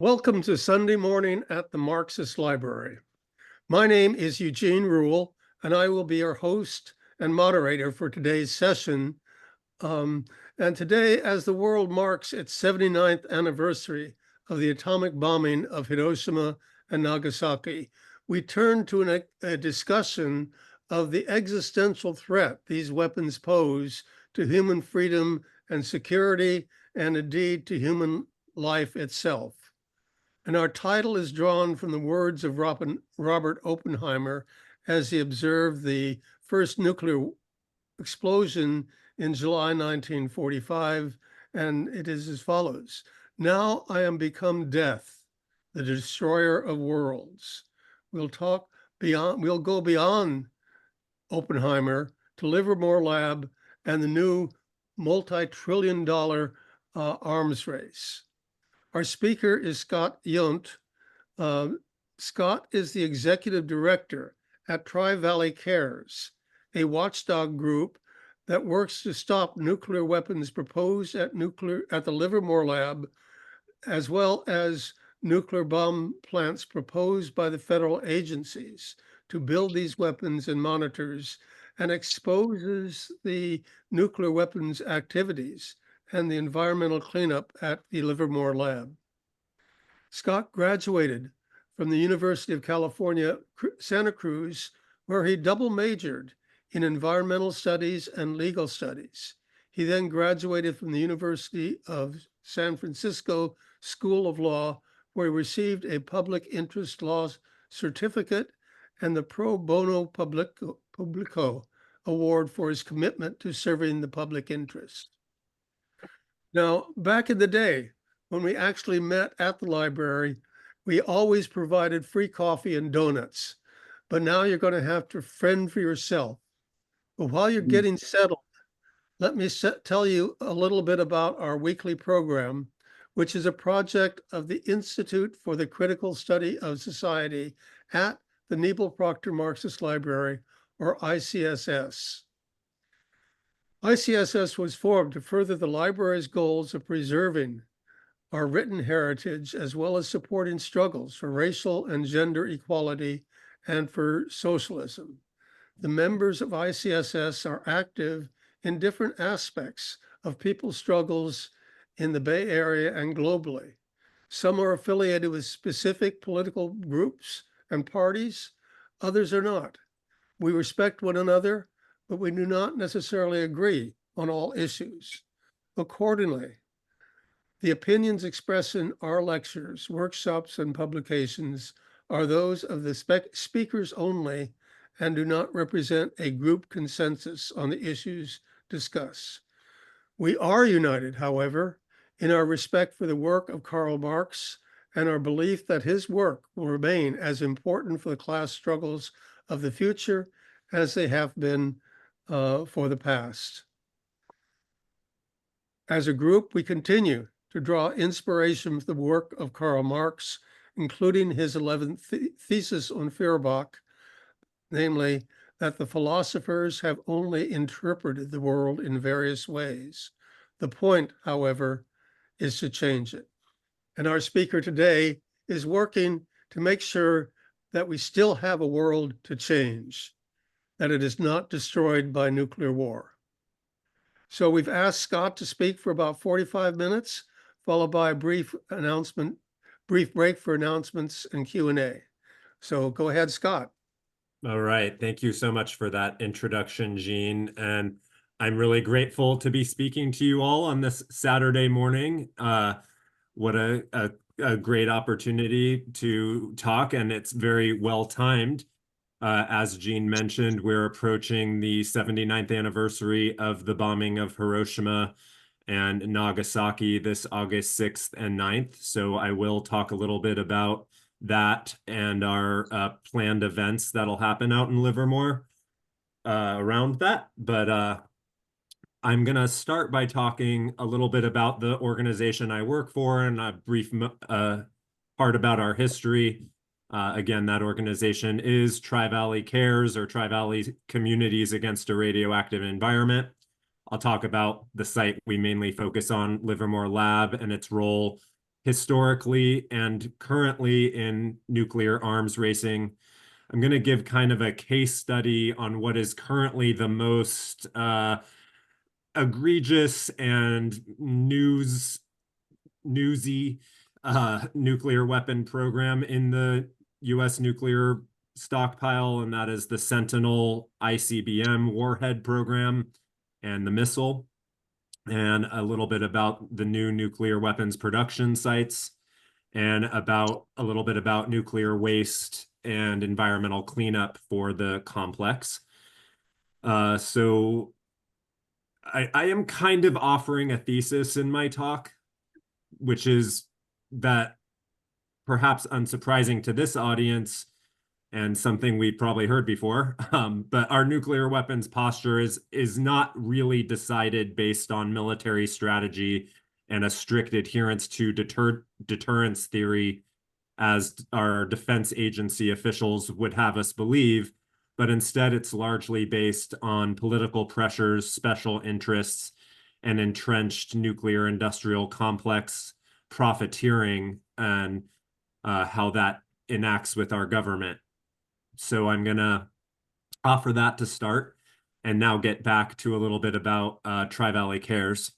Welcome to Sunday morning at the Marxist Library. My name is Eugene Rule, and I will be your host and moderator for today's session. And today, as the world marks its 79th anniversary of the atomic bombing of Hiroshima and Nagasaki, we turn to a discussion of the existential threat these weapons pose to human freedom and security, and indeed to human life itself. And our title is drawn from the words of Robert Oppenheimer as he observed the first nuclear explosion in July 1945, and it is as follows. Now I am become death, the destroyer of worlds. We'll go beyond Oppenheimer to Livermore Lab and the new multi-trillion-dollar arms race. Our speaker is Scott Yundt. Scott is the executive director at Tri-Valley Cares, a watchdog group that works to stop nuclear weapons proposed at the Livermore Lab, as well as nuclear bomb plants proposed by the federal agencies to build these weapons and monitors, and exposes the nuclear weapons activities and the environmental cleanup at the Livermore Lab. Scott graduated from the University of California, Santa Cruz, where he double majored in environmental studies and legal studies. He then graduated from the University of San Francisco School of Law, where he received a public interest law certificate and the Pro Bono Publico Award for his commitment to serving the public interest. Now, back in the day, when we actually met at the library, we always provided free coffee and donuts. But now you're going to have to fend for yourself. But while you're getting settled, let me tell you a little bit about our weekly program, which is a project of the Institute for the Critical Study of Society at the Nebel Proctor Marxist Library, or ICSS. ICSS was formed to further the library's goals of preserving our written heritage, as well as supporting struggles for racial and gender equality and for socialism. The members of ICSS are active in different aspects of people's struggles in the Bay Area and globally. Some are affiliated with specific political groups and parties, others are not. We respect one another, but we do not necessarily agree on all issues. Accordingly, the opinions expressed in our lectures, workshops, and publications are those of the speakers only and do not represent a group consensus on the issues discussed. We are united, however, in our respect for the work of Karl Marx and our belief that his work will remain as important for the class struggles of the future as they have been for the past. As a group, we continue to draw inspiration from the work of Karl Marx, including his 11th thesis on Feuerbach, namely that the philosophers have only interpreted the world in various ways. The point, however, is to change it. And our speaker today is working to make sure that we still have a world to change, that it is not destroyed by nuclear war. So we've asked Scott to speak for about 45 minutes, followed by a brief break for announcements and Q&A. So go ahead, Scott. All right. Thank you so much for that introduction, Gene. And I'm really grateful to be speaking to you all on this Saturday morning. What a great opportunity to talk, and it's very well timed. As Gene mentioned, we're approaching the 79th anniversary of the bombing of Hiroshima and Nagasaki this August 6th and 9th. So I will talk a little bit about that and our planned events that'll happen out in Livermore around that. But I'm going to start by talking a little bit about the organization I work for and a brief part about our history. Again, that organization is Tri-Valley Cares, or Tri-Valley Communities Against a Radioactive Environment. I'll talk about the site we mainly focus on, Livermore Lab, and its role historically and currently in nuclear arms racing. I'm going to give kind of a case study on what is currently the most egregious and newsy nuclear weapon program in the U.S. nuclear stockpile, and that is the Sentinel ICBM warhead program and the missile, and a little bit about the new nuclear weapons production sites, and a little bit about nuclear waste and environmental cleanup for the complex. So I am kind of offering a thesis in my talk, which is that, perhaps unsurprising to this audience and something we probably heard before, but our nuclear weapons posture is not really decided based on military strategy and a strict adherence to deterrence theory, as our defense agency officials would have us believe, but instead it's largely based on political pressures, special interests, and entrenched nuclear industrial complex profiteering, and how that enacts with our government. So I'm going to offer that to start, and now get back to a little bit about Tri-Valley Cares.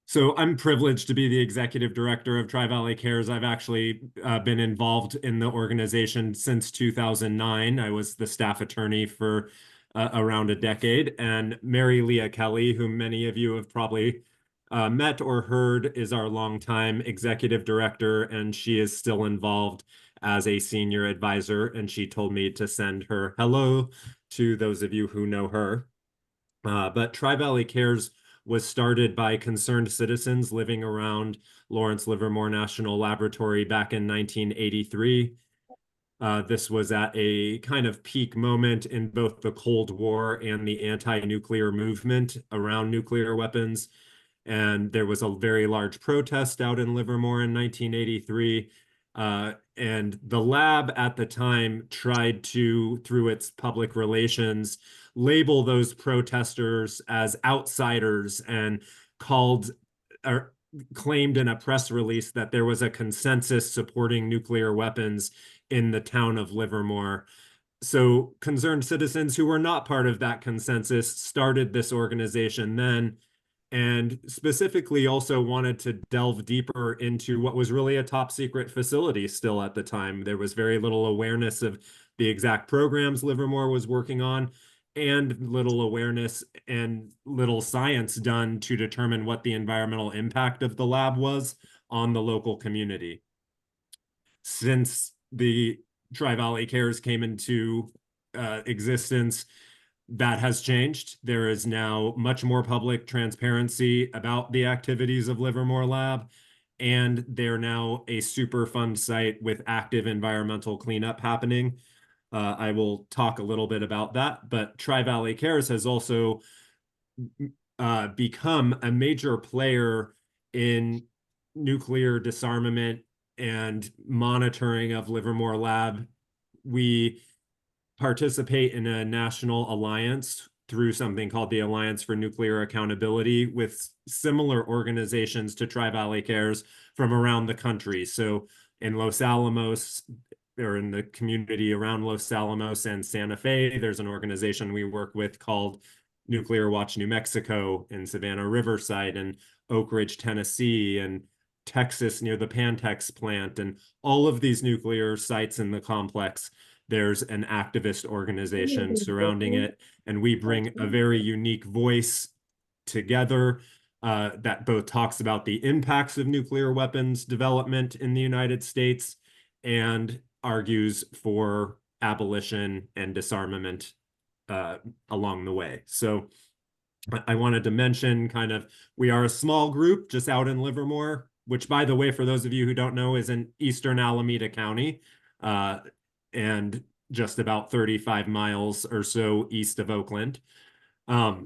So I'm privileged to be the executive director of Tri-Valley Cares. I've actually been involved in the organization since 2009. I was the staff attorney for around a decade. And Mary Leah Kelly, whom many of you have probably met or heard, is our longtime executive director, and she is still involved as a senior advisor. And she told me to send her hello to those of you who know her. But Tri-Valley Cares was started by concerned citizens living around Lawrence Livermore National Laboratory back in 1983. This was at a kind of peak moment in both the Cold War and the anti-nuclear movement around nuclear weapons. And there was a very large protest out in Livermore in 1983. And the lab at the time tried to, through its public relations, label those protesters as outsiders, and called or claimed in a press release that there was a consensus supporting nuclear weapons in the town of Livermore. So concerned citizens who were not part of that consensus started this organization then, and specifically also wanted to delve deeper into what was really a top secret facility still at the time. There was very little awareness of the exact programs Livermore was working on, and little awareness and little science done to determine what the environmental impact of the lab was on the local community. Since the Tri-Valley Cares came into existence, that has changed. There is now much more public transparency about the activities of Livermore Lab, and they're now a Superfund site with active environmental cleanup happening. I will talk a little bit about that, but Tri-Valley Cares has also become a major player in nuclear disarmament and monitoring of Livermore Lab. We participate in a national alliance through something called the Alliance for Nuclear Accountability, with similar organizations to Tri-Valley Cares from around the country. So in Los Alamos, or in the community around Los Alamos and Santa Fe, there's an organization we work with called Nuclear Watch New Mexico, in Savannah Riverside and Oak Ridge, Tennessee, and Texas near the Pantex plant, and all of these nuclear sites in the complex. There's an activist organization surrounding it, and we bring a very unique voice together that both talks about the impacts of nuclear weapons development in the United States and argues for abolition and disarmament along the way. So I wanted to mention kind of, we are a small group just out in Livermore, which, by the way, for those of you who don't know, is in eastern Alameda County, and just about 35 miles or so east of Oakland. But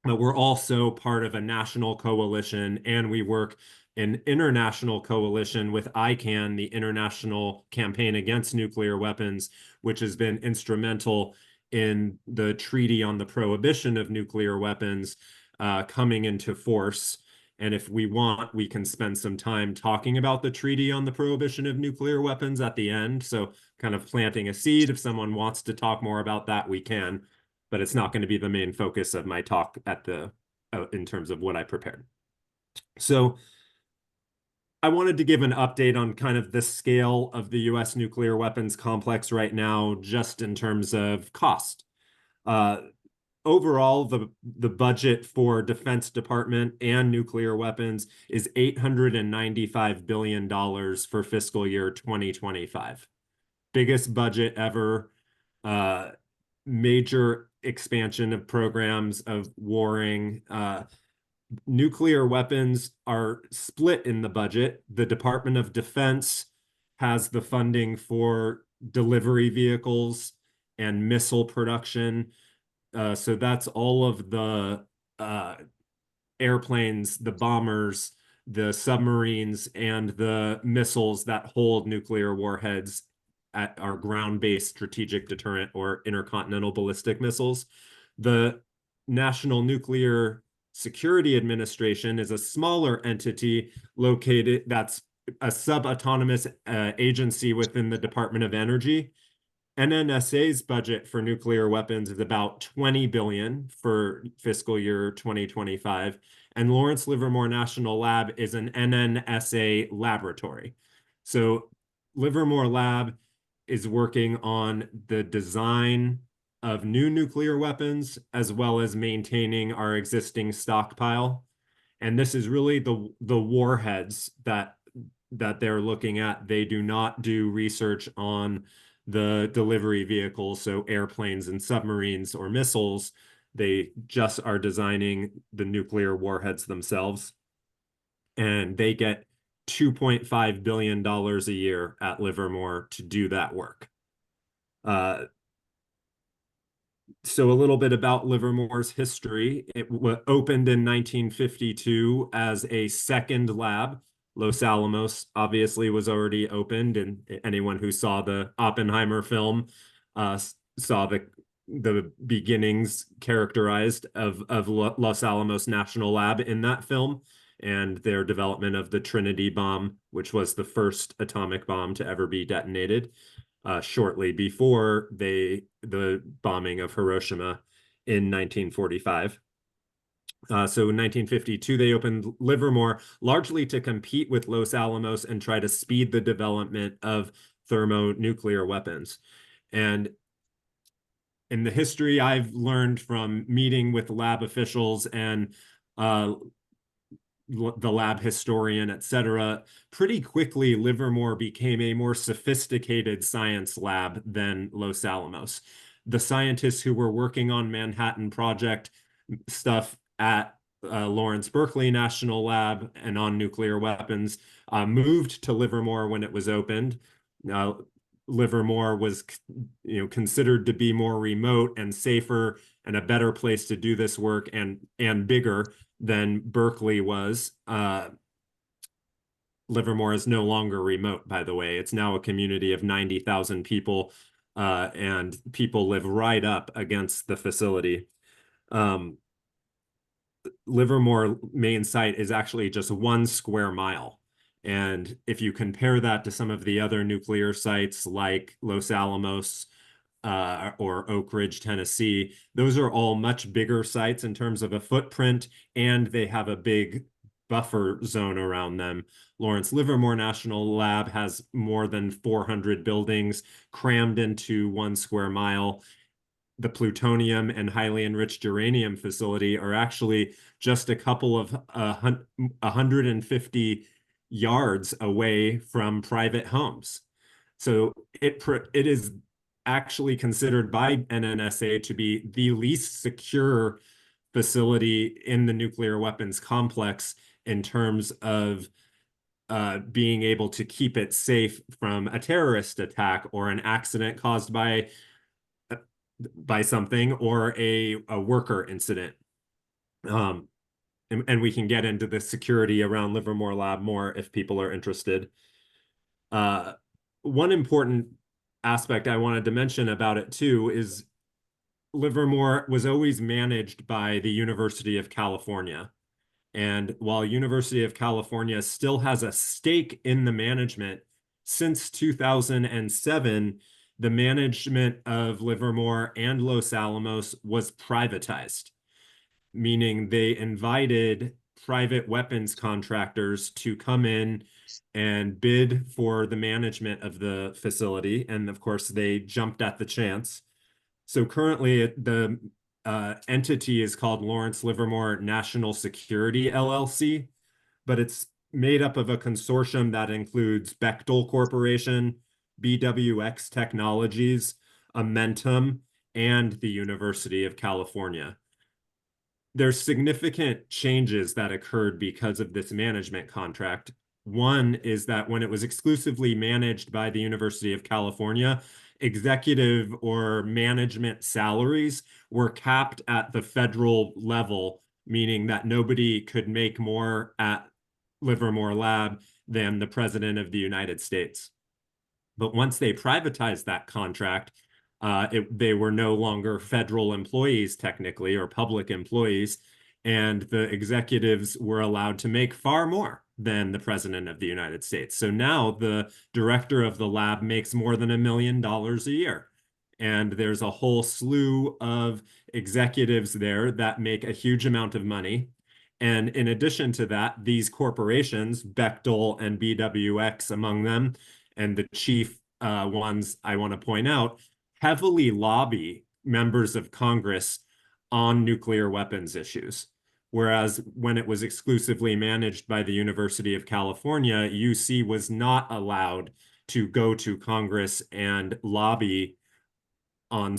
we're also part of a national coalition, and we work an international coalition with ICAN, the International Campaign Against Nuclear Weapons, which has been instrumental in the Treaty on the Prohibition of Nuclear Weapons coming into force. And if we want, we can spend some time talking about the Treaty on the Prohibition of Nuclear Weapons at the end. So kind of planting a seed. If someone wants to talk more about that, we can. But it's not going to be the main focus of my talk in terms of what I prepared. So I wanted to give an update on kind of the scale of the U.S. nuclear weapons complex right now, just in terms of cost. Overall, the budget for Defense Department and nuclear weapons is $895 billion for fiscal year 2025. Biggest budget ever, major expansion of programs of warring. Nuclear weapons are split in the budget. The Department of Defense has the funding for delivery vehicles and missile production. So that's all of the airplanes, the bombers, the submarines, and the missiles that hold nuclear warheads at our ground-based strategic deterrent or intercontinental ballistic missiles. The National Nuclear Security Administration is a smaller entity located that's a sub-autonomous agency within the Department of Energy. NNSA's budget for nuclear weapons is about $20 billion for fiscal year 2025, and Lawrence Livermore National Lab is an NNSA laboratory. So Livermore Lab is working on the design of new nuclear weapons, as well as maintaining our existing stockpile. And this is really the warheads that they're looking at. They do not do research on the delivery vehicles, so airplanes and submarines or missiles. They just are designing the nuclear warheads themselves. And they get $2.5 billion a year at Livermore to do that work. So a little bit about Livermore's history. It opened in 1952 as a second lab. Los Alamos obviously was already opened, and anyone who saw the Oppenheimer film saw the beginnings characterized of Los Alamos National Lab in that film, and their development of the Trinity bomb, which was the first atomic bomb to ever be detonated. Shortly before the bombing of Hiroshima in 1945. So in 1952, they opened Livermore largely to compete with Los Alamos and try to speed the development of thermonuclear weapons. And in the history I've learned from meeting with lab officials and the lab historian, etc., pretty quickly Livermore became a more sophisticated science lab than Los Alamos. The scientists who were working on Manhattan Project stuff at Lawrence Berkeley National Lab and on nuclear weapons moved to Livermore when it was opened. Livermore was considered to be more remote and safer and a better place to do this work and bigger than Berkeley was. Livermore is no longer remote, by the way. It's now a community of 90,000 people, and people live right up against the facility. Livermore main site is actually just 1 square mile. And if you compare that to some of the other nuclear sites like Los Alamos or Oak Ridge, Tennessee, those are all much bigger sites in terms of a footprint, and they have a big buffer zone around them. Lawrence Livermore National Lab has more than 400 buildings crammed into 1 square mile. The plutonium and highly enriched uranium facility are actually just a couple of 150 yards away from private homes. So it is actually considered by NNSA to be the least secure facility in the nuclear weapons complex in terms of being able to keep it safe from a terrorist attack or an accident caused by something or a worker incident. And we can get into the security around Livermore Lab more if people are interested. One important aspect I wanted to mention about it too is Livermore was always managed by the University of California. And while University of California still has a stake in the management, since 2007, the management of Livermore and Los Alamos was privatized, meaning they invited private weapons contractors to come in and bid for the management of the facility. And of course, they jumped at the chance. So currently, the entity is called Lawrence Livermore National Security LLC, but it's made up of a consortium that includes Bechtel Corporation, BWX Technologies, Amentum, and the University of California. There's significant changes that occurred because of this management contract. One is that when it was exclusively managed by the University of California, executive or management salaries were capped at the federal level, meaning that nobody could make more at Livermore Lab than the President of the United States. But once they privatized that contract, they were no longer federal employees, technically, or public employees, and the executives were allowed to make far more than the President of the United States. So now the director of the lab makes more than $1 million a year. And there's a whole slew of executives there that make a huge amount of money. And in addition to that, these corporations, Bechtel and BWX among them, and the chief ones I want to point out, heavily lobby members of Congress on nuclear weapons issues. Whereas when it was exclusively managed by the University of California, UC was not allowed to go to Congress and lobby on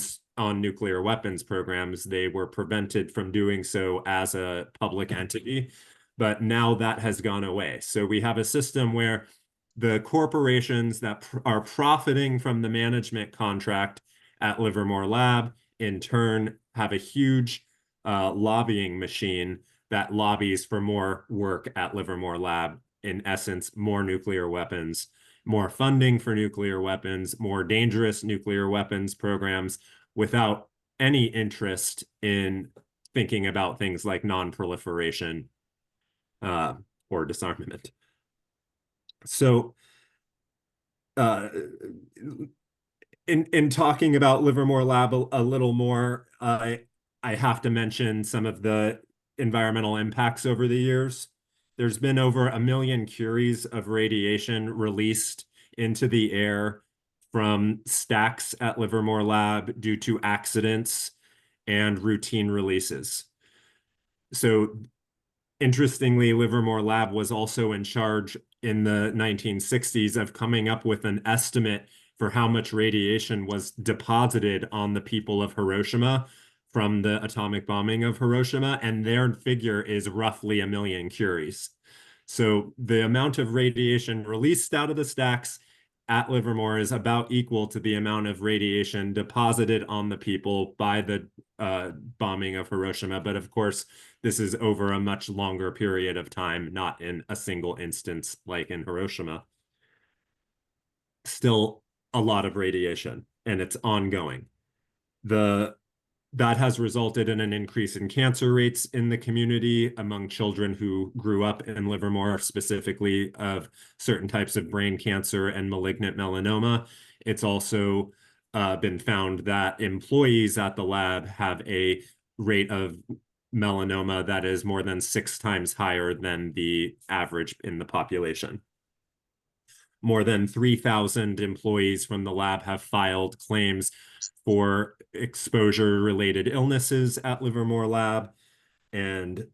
nuclear weapons programs. They were prevented from doing so as a public entity, but now that has gone away. So we have a system where the corporations that are profiting from the management contract at Livermore Lab, in turn, have a huge lobbying machine that lobbies for more work at Livermore Lab. In essence, more nuclear weapons, more funding for nuclear weapons, more dangerous nuclear weapons programs, without any interest in thinking about things like non-proliferation or disarmament. So in talking about Livermore Lab a little more, I have to mention some of the environmental impacts over the years. There's been over 1 million curies of radiation released into the air from stacks at Livermore Lab due to accidents and routine releases. So interestingly, Livermore Lab was also in charge in the 1960s of coming up with an estimate for how much radiation was deposited on the people of Hiroshima from the atomic bombing of Hiroshima, and their figure is roughly 1 million curies. So the amount of radiation released out of the stacks at Livermore is about equal to the amount of radiation deposited on the people by the bombing of Hiroshima. But of course, this is over a much longer period of time, not in a single instance like in Hiroshima. Still a lot of radiation, and it's ongoing. That has resulted in an increase in cancer rates in the community among children who grew up in Livermore, specifically of certain types of brain cancer and malignant melanoma. It's also been found that employees at the lab have a rate of melanoma that is more than 6 times higher than the average in the population. More than 3,000 employees from the lab have filed claims for exposure-related illnesses at Livermore Lab, and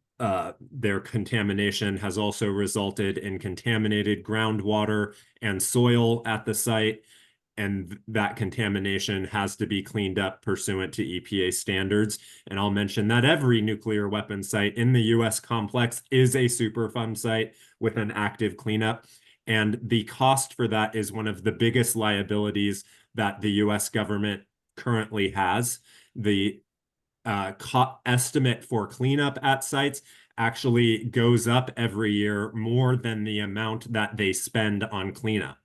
their contamination has also resulted in contaminated groundwater and soil at the site, and that contamination has to be cleaned up pursuant to EPA standards. And I'll mention that every nuclear weapons site in the US complex is a Superfund site with an active cleanup. And the cost for that is one of the biggest liabilities that the US government currently has. The estimate for cleanup at sites actually goes up every year more than the amount that they spend on cleanup.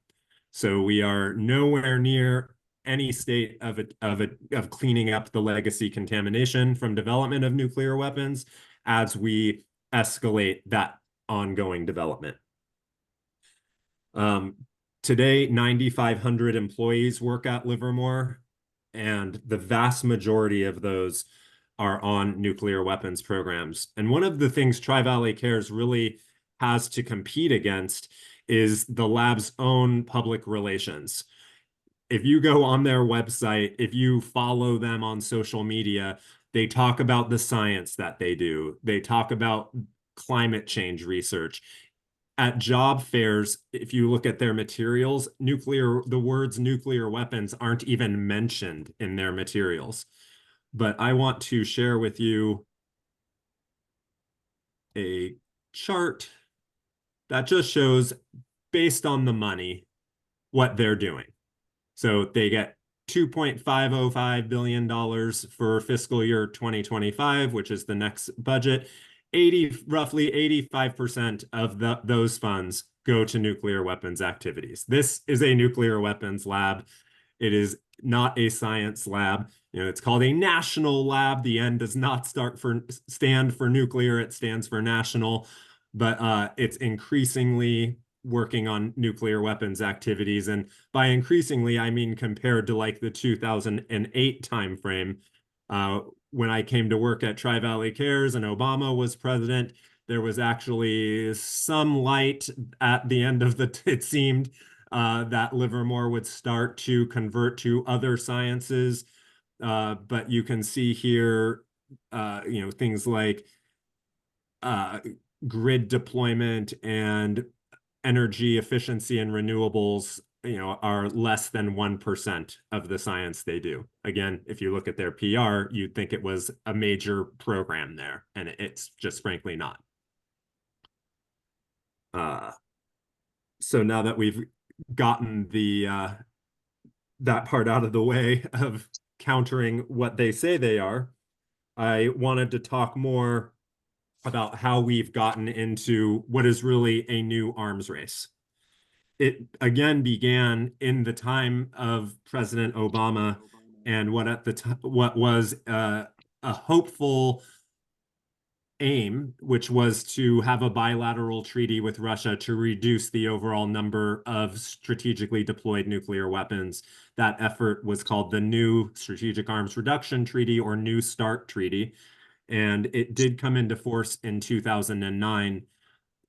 So we are nowhere near any state of cleaning up the legacy contamination from development of nuclear weapons as we escalate that ongoing development. Today, 9,500 employees work at Livermore, and the vast majority of those are on nuclear weapons programs. And one of the things Tri-Valley Cares really has to compete against is the lab's own public relations. If you go on their website, if you follow them on social media, they talk about the science that they do. They talk about climate change research. At job fairs, if you look at their materials, the words nuclear weapons aren't even mentioned in their materials. But I want to share with you a chart that just shows, based on the money, what they're doing. So they get $2.505 billion for fiscal year 2025, which is the next budget. Roughly 85% of those funds go to nuclear weapons activities. This is a nuclear weapons lab. It is not a science lab. It's called a national lab. The N does not stand for nuclear. It stands for national, but it's increasingly working on nuclear weapons activities. And by increasingly, I mean compared to like the 2008 timeframe, when I came to work at Tri-Valley Cares and Obama was president, there was actually some light at the end of it seemed that Livermore would start to convert to other sciences. But you can see here, things like grid deployment and energy efficiency and renewables, are less than 1% of the science they do. Again, if you look at their PR, you'd think it was a major program there, and it's just frankly not. So now that we've gotten that part out of the way of countering what they say they are, I wanted to talk more about how we've gotten into what is really a new arms race. It again began in the time of President Obama, and what was a hopeful aim, which was to have a bilateral treaty with Russia to reduce the overall number of strategically deployed nuclear weapons. That effort was called the New Strategic Arms Reduction Treaty, or New START Treaty, and it did come into force in 2009.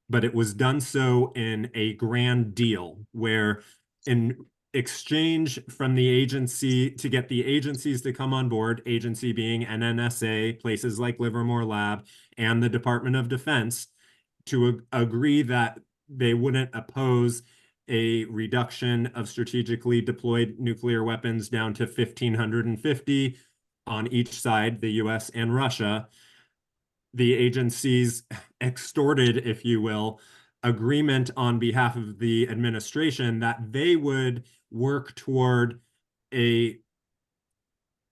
But it was done so in a grand deal where, in exchange from the agency to get the agencies to come on board, agency being NNSA, places like Livermore Lab, and the Department of Defense, to agree that they wouldn't oppose a reduction of strategically deployed nuclear weapons down to 1,550 on each side, the US and Russia. The agencies extorted, if you will, agreement on behalf of the administration that they would work toward a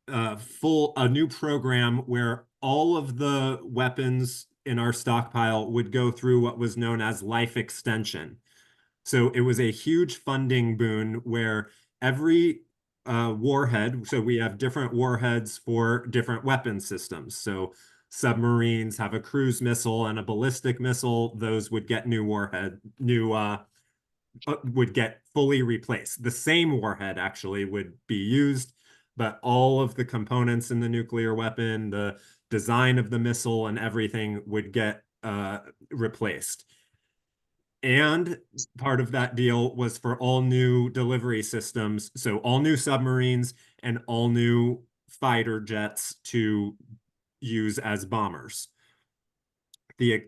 new program where all of the weapons in our stockpile would go through what was known as life extension. So it was a huge funding boon where every warhead, so we have different warheads for different weapon systems. So submarines have a cruise missile and a ballistic missile. Those would get would get fully replaced. The same warhead actually would be used, but all of the components in the nuclear weapon, the design of the missile and everything would get replaced. And part of that deal was for all new delivery systems, so all new submarines and all new fighter jets to use as bombers. The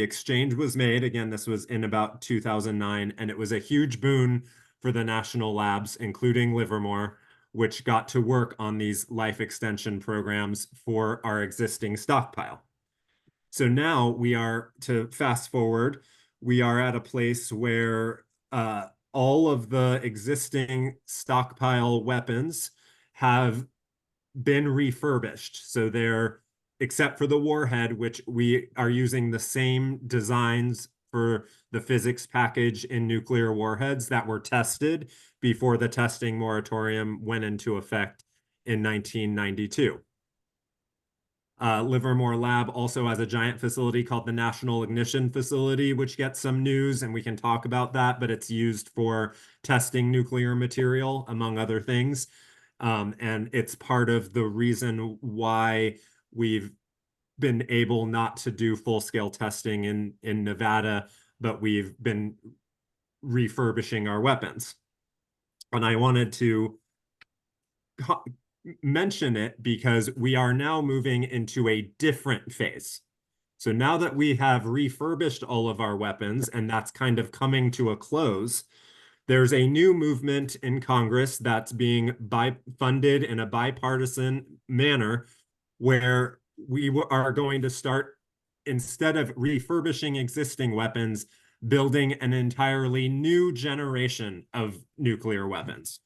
exchange was made, again, this was in about 2009, and it was a huge boon for the national labs, including Livermore, which got to work on these life extension programs for our existing stockpile. So now we are, to fast forward, we are at a place where all of the existing stockpile weapons have been refurbished. So they're, except for the warhead, which we are using the same designs for the physics package in nuclear warheads that were tested before the testing moratorium went into effect in 1992. Livermore Lab also has a giant facility called the National Ignition Facility, which gets some news, and we can talk about that, but it's used for testing nuclear material, among other things. And it's part of the reason why we've been able not to do full-scale testing in Nevada, but we've been refurbishing our weapons. And I wanted to mention it because we are now moving into a different phase. So now that we have refurbished all of our weapons, and that's kind of coming to a close, there's a new movement in Congress that's being funded in a bipartisan manner where we are going to start, instead of refurbishing existing weapons, building an entirely new generation of nuclear weapons.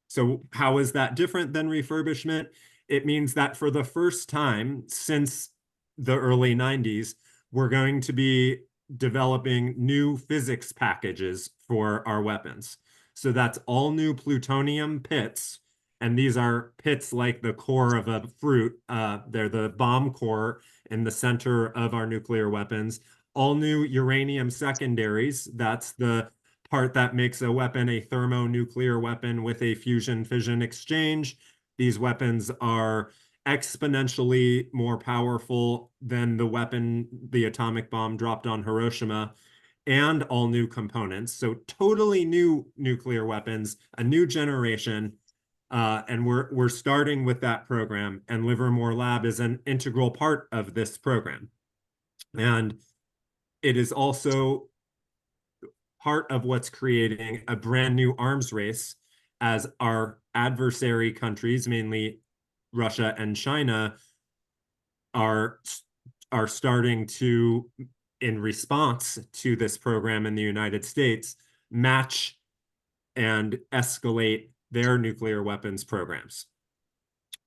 So how is that different than refurbishment? It means that for the first time since the early 90s, we're going to be developing new physics packages for our weapons. So that's all new plutonium pits. And these are pits like the core of a fruit. They're the bomb core in the center of our nuclear weapons. All new uranium secondaries. That's the part that makes a weapon a thermonuclear weapon with a fusion-fission exchange. These weapons are exponentially more powerful than the weapon, the atomic bomb dropped on Hiroshima, and all new components. So totally new nuclear weapons, a new generation. And we're starting with that program, and Livermore Lab is an integral part of this program. And it is also part of what's creating a brand new arms race as our adversary countries, mainly Russia and China, are starting to, in response to this program in the United States, match and escalate their nuclear weapons programs.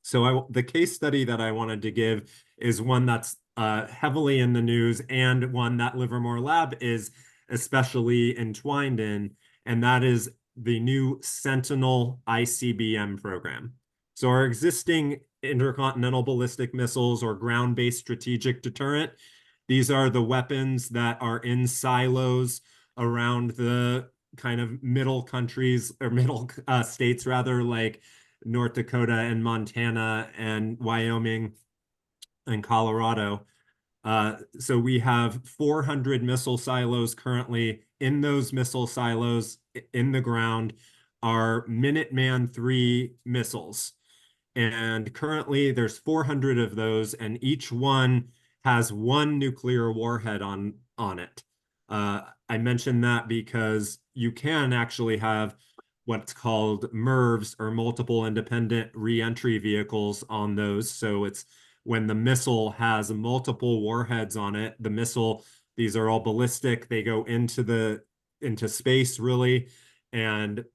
So the case study that I wanted to give is one that's heavily in the news and one that Livermore Lab is especially entwined in, and that is the new Sentinel ICBM program. So our existing intercontinental ballistic missiles or ground-based strategic deterrent, these are the weapons that are in silos around the kind of middle countries, or middle states rather, like North Dakota and Montana and Wyoming and Colorado. So we have 400 missile silos currently. In those missile silos in the ground are Minuteman III missiles. And currently there's 400 of those, and each one has one nuclear warhead on it. I mention that because you can actually have what's called MIRVs, or multiple independent reentry vehicles, on those. So it's when the missile has multiple warheads on it, the missile, these are all ballistic, they go into space really, and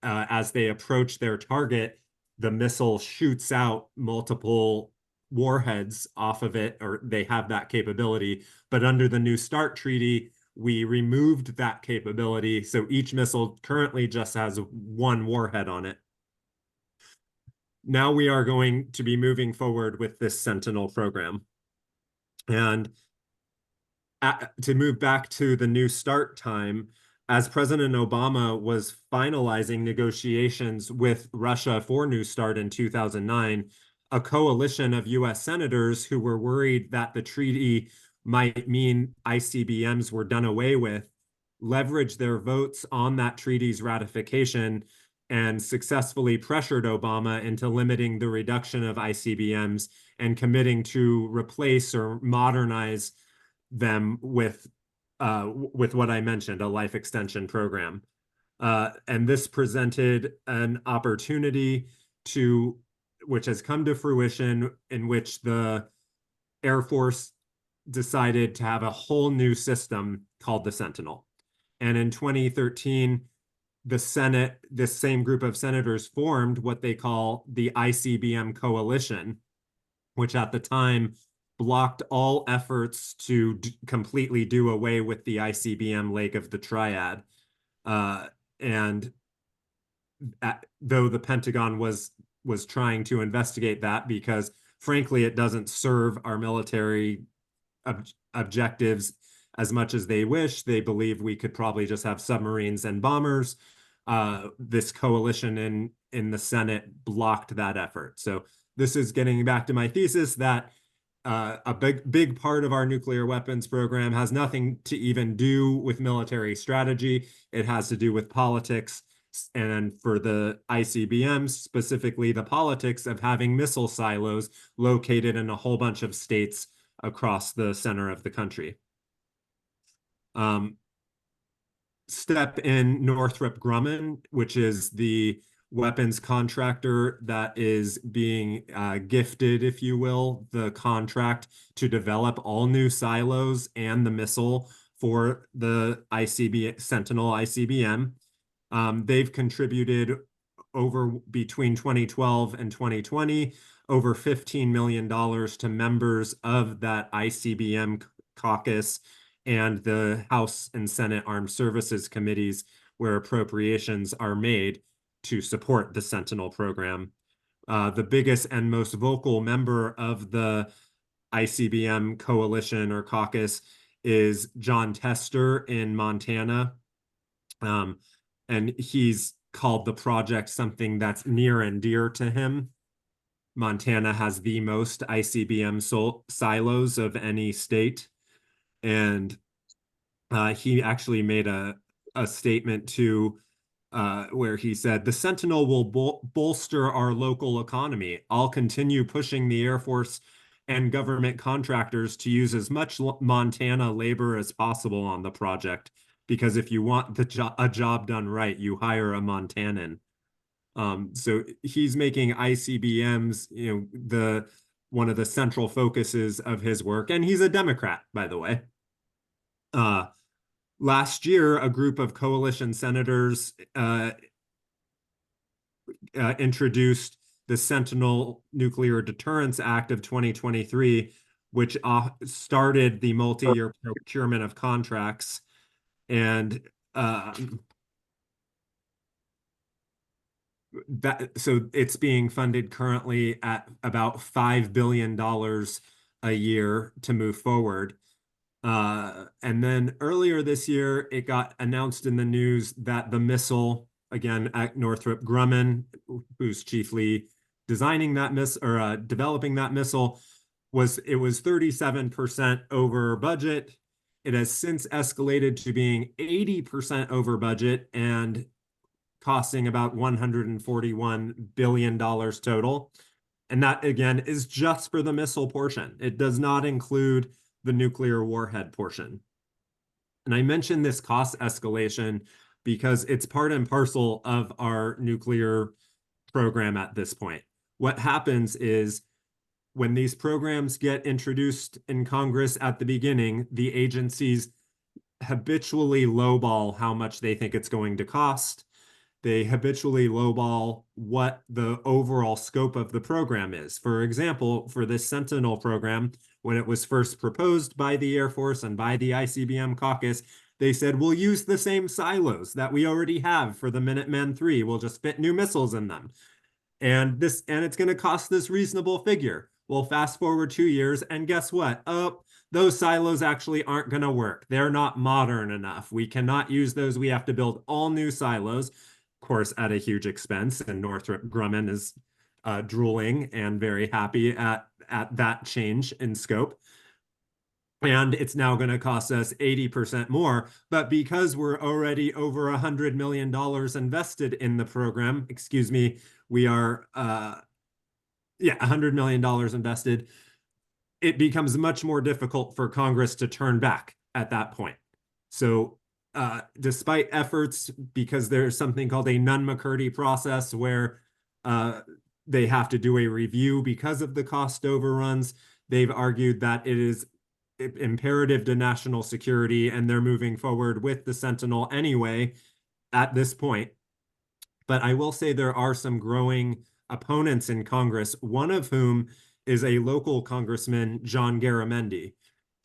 as they approach their target, the missile shoots out multiple warheads off of it, or they have that capability. But under the New START treaty, we removed that capability. So each missile currently just has one warhead on it. Now we are going to be moving forward with this Sentinel program. And to move back to the New START time, as President Obama was finalizing negotiations with Russia for New START in 2009, a coalition of US senators who were worried that the treaty might mean ICBMs were done away with leveraged their votes on that treaty's ratification and successfully pressured Obama into limiting the reduction of ICBMs and committing to replace or modernize them with what I mentioned, a life extension program. And this presented an opportunity which has come to fruition, in which the Air Force decided to have a whole new system called the Sentinel. And in 2013, the Senate, this same group of senators, formed what they call the ICBM Coalition, which at the time blocked all efforts to completely do away with the ICBM Lake of the Triad. And though the Pentagon was trying to investigate that, because frankly, it doesn't serve our military objectives as much as they wish. They believe we could probably just have submarines and bombers. This coalition in the Senate blocked that effort. So this is getting back to my thesis that a big part of our nuclear weapons program has nothing to even do with military strategy. It has to do with politics. And for the ICBMs, specifically the politics of having missile silos located in a whole bunch of states across the center of the country. Step in Northrop Grumman, which is the weapons contractor that is being gifted, if you will, the contract to develop all new silos and the missile for the Sentinel ICBM. They've contributed between 2012 and 2020, over $15 million to members of that ICBM caucus and the House and Senate Armed Services Committees, where appropriations are made to support the Sentinel program. The biggest and most vocal member of the ICBM coalition or caucus is John Tester in Montana. And he's called the project something that's near and dear to him. Montana has the most ICBM silos of any state. And he actually made a statement to where he said, "The Sentinel will bolster our local economy. I'll continue pushing the Air Force and government contractors to use as much Montana labor as possible on the project, because if you want a job done right, you hire a Montanan." So he's making ICBMs, one of the central focuses of his work, and he's a Democrat, by the way. Last year, a group of coalition senators introduced the Sentinel Nuclear Deterrence Act of 2023, which started the multi-year procurement of contracts. And so it's being funded currently at about $5 billion a year to move forward. And then earlier this year, it got announced in the news that the missile, again, at Northrop Grumman, who's chiefly designing that missile or developing that missile, was 37% over budget. It has since escalated to being 80% over budget and costing about $141 billion total. And that, again, is just for the missile portion. It does not include the nuclear warhead portion. And I mentioned this cost escalation because it's part and parcel of our nuclear program at this point. What happens is when these programs get introduced in Congress at the beginning, the agencies habitually lowball how much they think it's going to cost. They habitually lowball what the overall scope of the program is. For example, for this Sentinel program, when it was first proposed by the Air Force and by the ICBM caucus, they said, we'll use the same silos that we already have for the Minuteman III. We'll just fit new missiles in them. And it's going to cost this reasonable figure. Well, fast forward 2 years, and guess what? Oh, those silos actually aren't going to work. They're not modern enough. We cannot use those. We have to build all new silos, of course, at a huge expense. And Northrop Grumman is drooling and very happy at that change in scope. And it's now going to cost us 80% more. But because we're already over $100 million invested in the program, excuse me, we are, $100 million invested, it becomes much more difficult for Congress to turn back at that point. So despite efforts, because there's something called a Nunn-McCurdy process where they have to do a review because of the cost overruns, they've argued that it is imperative to national security, and they're moving forward with the Sentinel anyway at this point. But I will say there are some growing opponents in Congress, one of whom is a local congressman, John Garamendi.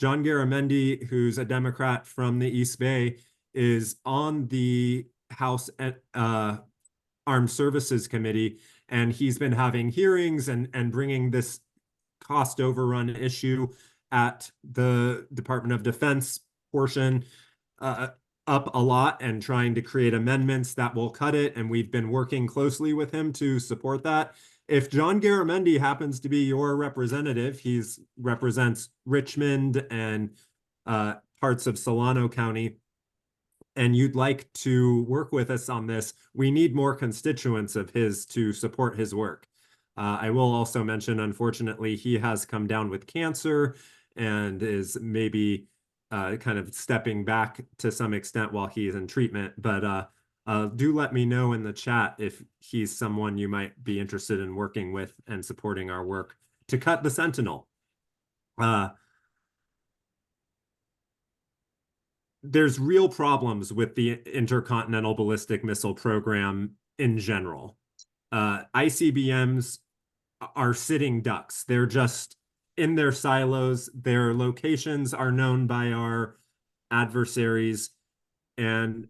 John Garamendi, who's a Democrat from the East Bay, is on the House Armed Services Committee, and he's been having hearings and bringing this cost overrun issue at the Department of Defense portion up a lot and trying to create amendments that will cut it. And we've been working closely with him to support that. If John Garamendi happens to be your representative, he's represents Richmond and parts of Solano County, and you'd like to work with us on this, we need more constituents of his to support his work. I will also mention, unfortunately, he has come down with cancer and is maybe kind of stepping back to some extent while he is in treatment. But do let me know in the chat if he's someone you might be interested in working with and supporting our work to cut the Sentinel. There's real problems with the intercontinental ballistic missile program in general. ICBMs are sitting ducks. They're just in their silos. Their locations are known by our adversaries, and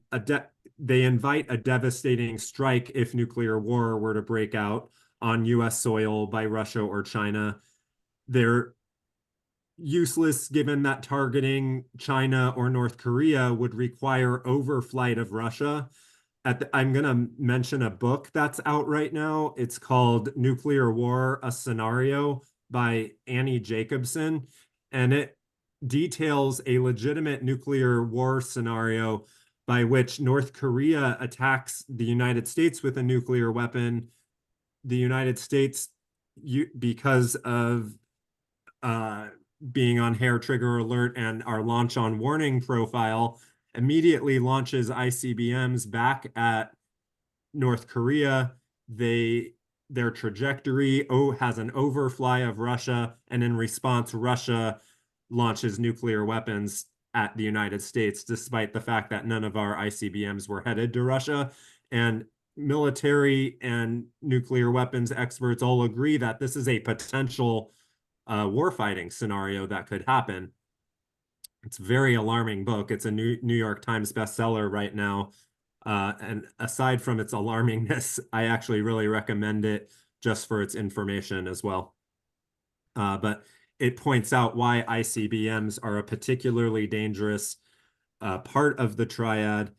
they invite a devastating strike if nuclear war were to break out on US soil by Russia or China. They're useless given that targeting China or North Korea would require overflight of Russia. I'm going to mention a book that's out right now. It's called Nuclear War, a Scenario by Annie Jacobson, and it details a legitimate nuclear war scenario by which North Korea attacks the United States with a nuclear weapon. The United States, because of being on hair trigger alert and our launch on warning profile, immediately launches ICBMs back at North Korea. Their trajectory has an overfly of Russia, and in response, Russia launches nuclear weapons at the United States, despite the fact that none of our ICBMs were headed to Russia. And military and nuclear weapons experts all agree that this is a potential warfighting scenario that could happen. It's a very alarming book. It's a New York Times bestseller right now. And aside from its alarmingness, I actually really recommend it just for its information as well. But it points out why ICBMs are a particularly dangerous part of the triad.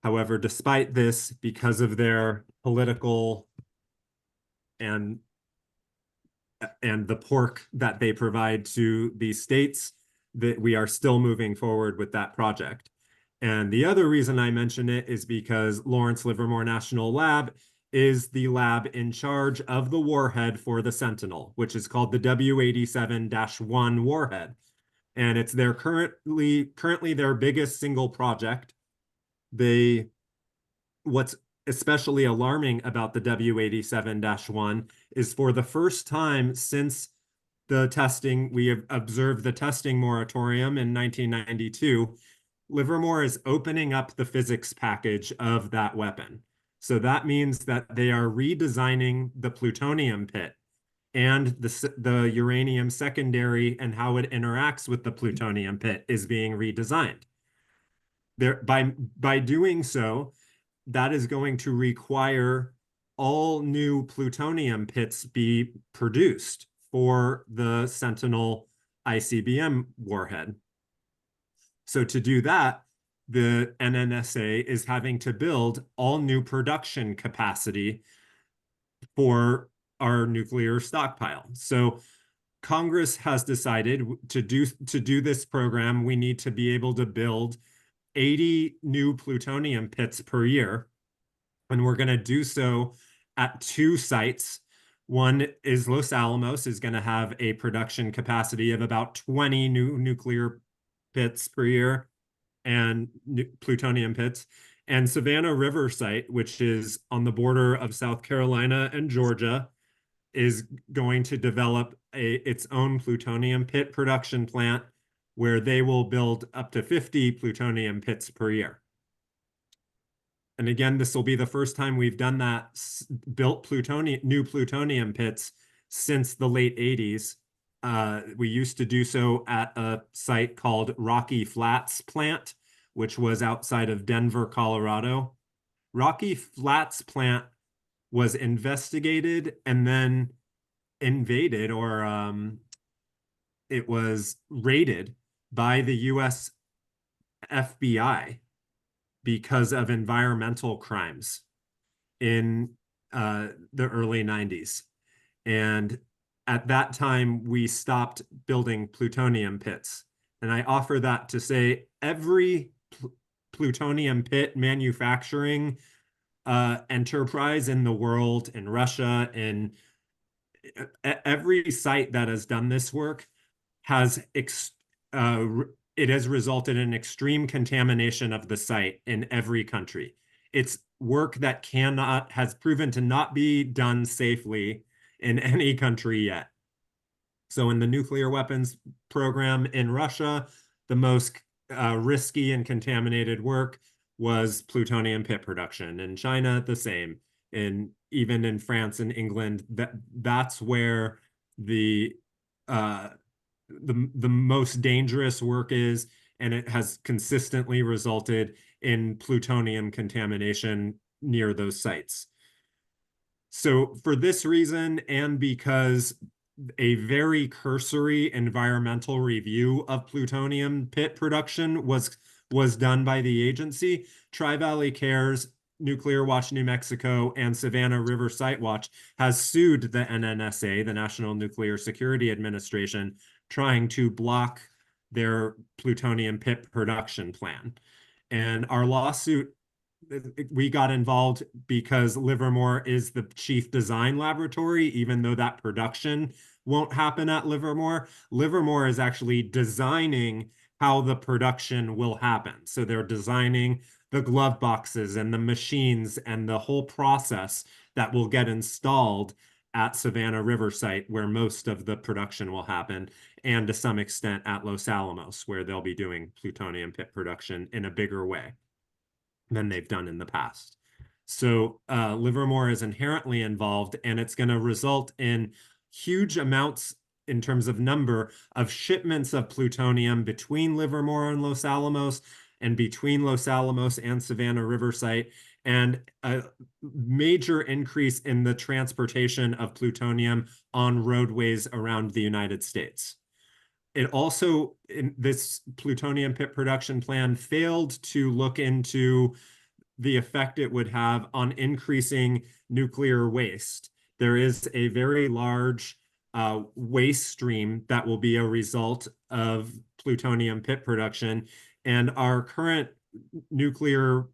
However, despite this, because of their political and the pork that they provide to these states, that we are still moving forward with that project. And the other reason I mention it is because Lawrence Livermore National Lab is the lab in charge of the warhead for the Sentinel, which is called the W87-1 warhead. And it's their currently their biggest single project. What's especially alarming about the W87-1 is for the first time since the testing, we have observed the testing moratorium in 1992, Livermore is opening up the physics package of that weapon. So that means that they are redesigning the plutonium pit and the uranium secondary and how it interacts with the plutonium pit is being redesigned. By doing so, that is going to require all new plutonium pits be produced for the Sentinel ICBM warhead. So to do that, the NNSA is having to build all new production capacity for our nuclear stockpile. So Congress has decided to do this program, we need to be able to build 80 new plutonium pits per year. And we're going to do so at 2 sites. One is Los Alamos is going to have a production capacity of about 20 new nuclear pits per year and plutonium pits. And Savannah River site, which is on the border of South Carolina and Georgia, is going to develop its own plutonium pit production plant where they will build up to 50 plutonium pits per year. And again, this will be the first time we've done that, built new plutonium pits since the late 80s. We used to do so at a site called Rocky Flats Plant, which was outside of Denver, Colorado. Rocky Flats Plant was investigated and then invaded, or it was raided by the US FBI because of environmental crimes in the early 90s. And at that time, we stopped building plutonium pits. And I offer that to say every plutonium pit manufacturing enterprise in the world, in Russia, in every site that has done this work has uh, it has resulted in extreme contamination of the site in every country. It's work that has proven to not be done safely in any country yet. So in the nuclear weapons program in Russia, the most risky and contaminated work was plutonium pit production. In China, the same. And even in France and England, that's where the uh, the most dangerous work is, and it has consistently resulted in plutonium contamination near those sites. So for this reason, and because a very cursory environmental review of plutonium pit production was done by the agency, Tri-Valley Cares, Nuclear Watch New Mexico, and Savannah River Site Watch has sued the NNSA, the National Nuclear Security Administration, trying to block their plutonium pit production plan. And our lawsuit, we got involved because Livermore is the chief design laboratory, even though that production won't happen at Livermore. Livermore is actually designing how the production will happen. So they're designing the glove boxes and the machines and the whole process that will get installed at Savannah River site, where most of the production will happen, and to some extent at Los Alamos, where they'll be doing plutonium pit production in a bigger way than they've done in the past. So Livermore is inherently involved, and it's going to result in huge amounts in terms of number of shipments of plutonium between Livermore and Los Alamos, and between Los Alamos and Savannah River site, and a major increase in the transportation of plutonium on roadways around the United States. It also, in this plutonium pit production plan, failed to look into the effect it would have on increasing nuclear waste. There is a very large waste stream that will be a result of plutonium pit production, and our current nuclear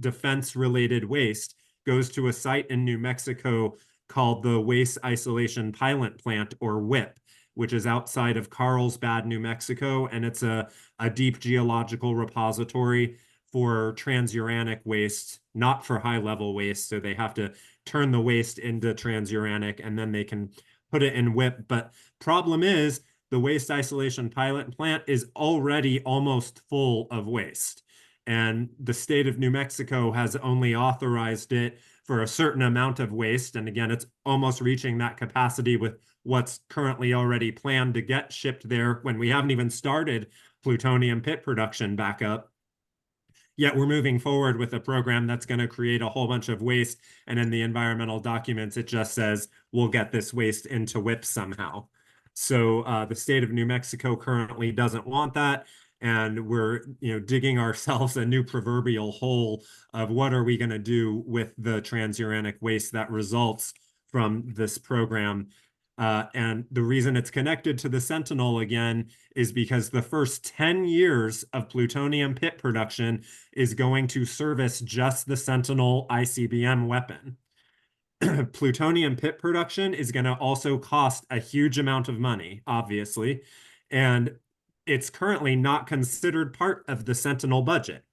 defense-related waste goes to a site in New Mexico called the Waste Isolation Pilot Plant, or WIPP, which is outside of Carlsbad, New Mexico, and it's a deep geological repository for transuranic waste, not for high-level waste. So they have to turn the waste into transuranic, and then they can put it in WIPP. But problem is, the Waste Isolation Pilot Plant is already almost full of waste. And the state of New Mexico has only authorized it for a certain amount of waste. And again, it's almost reaching that capacity with what's currently already planned to get shipped there when we haven't even started plutonium pit production back up. Yet we're moving forward with a program that's going to create a whole bunch of waste. And in the environmental documents, it just says, we'll get this waste into WIPP somehow. So the state of New Mexico currently doesn't want that. And we're, digging ourselves a new proverbial hole of what are we going to do with the transuranic waste that results from this program. And the reason it's connected to the Sentinel again is because the first 10 years of plutonium pit production is going to service just the Sentinel ICBM weapon. Plutonium pit production is going to also cost a huge amount of money, obviously, and it's currently not considered part of the Sentinel budget.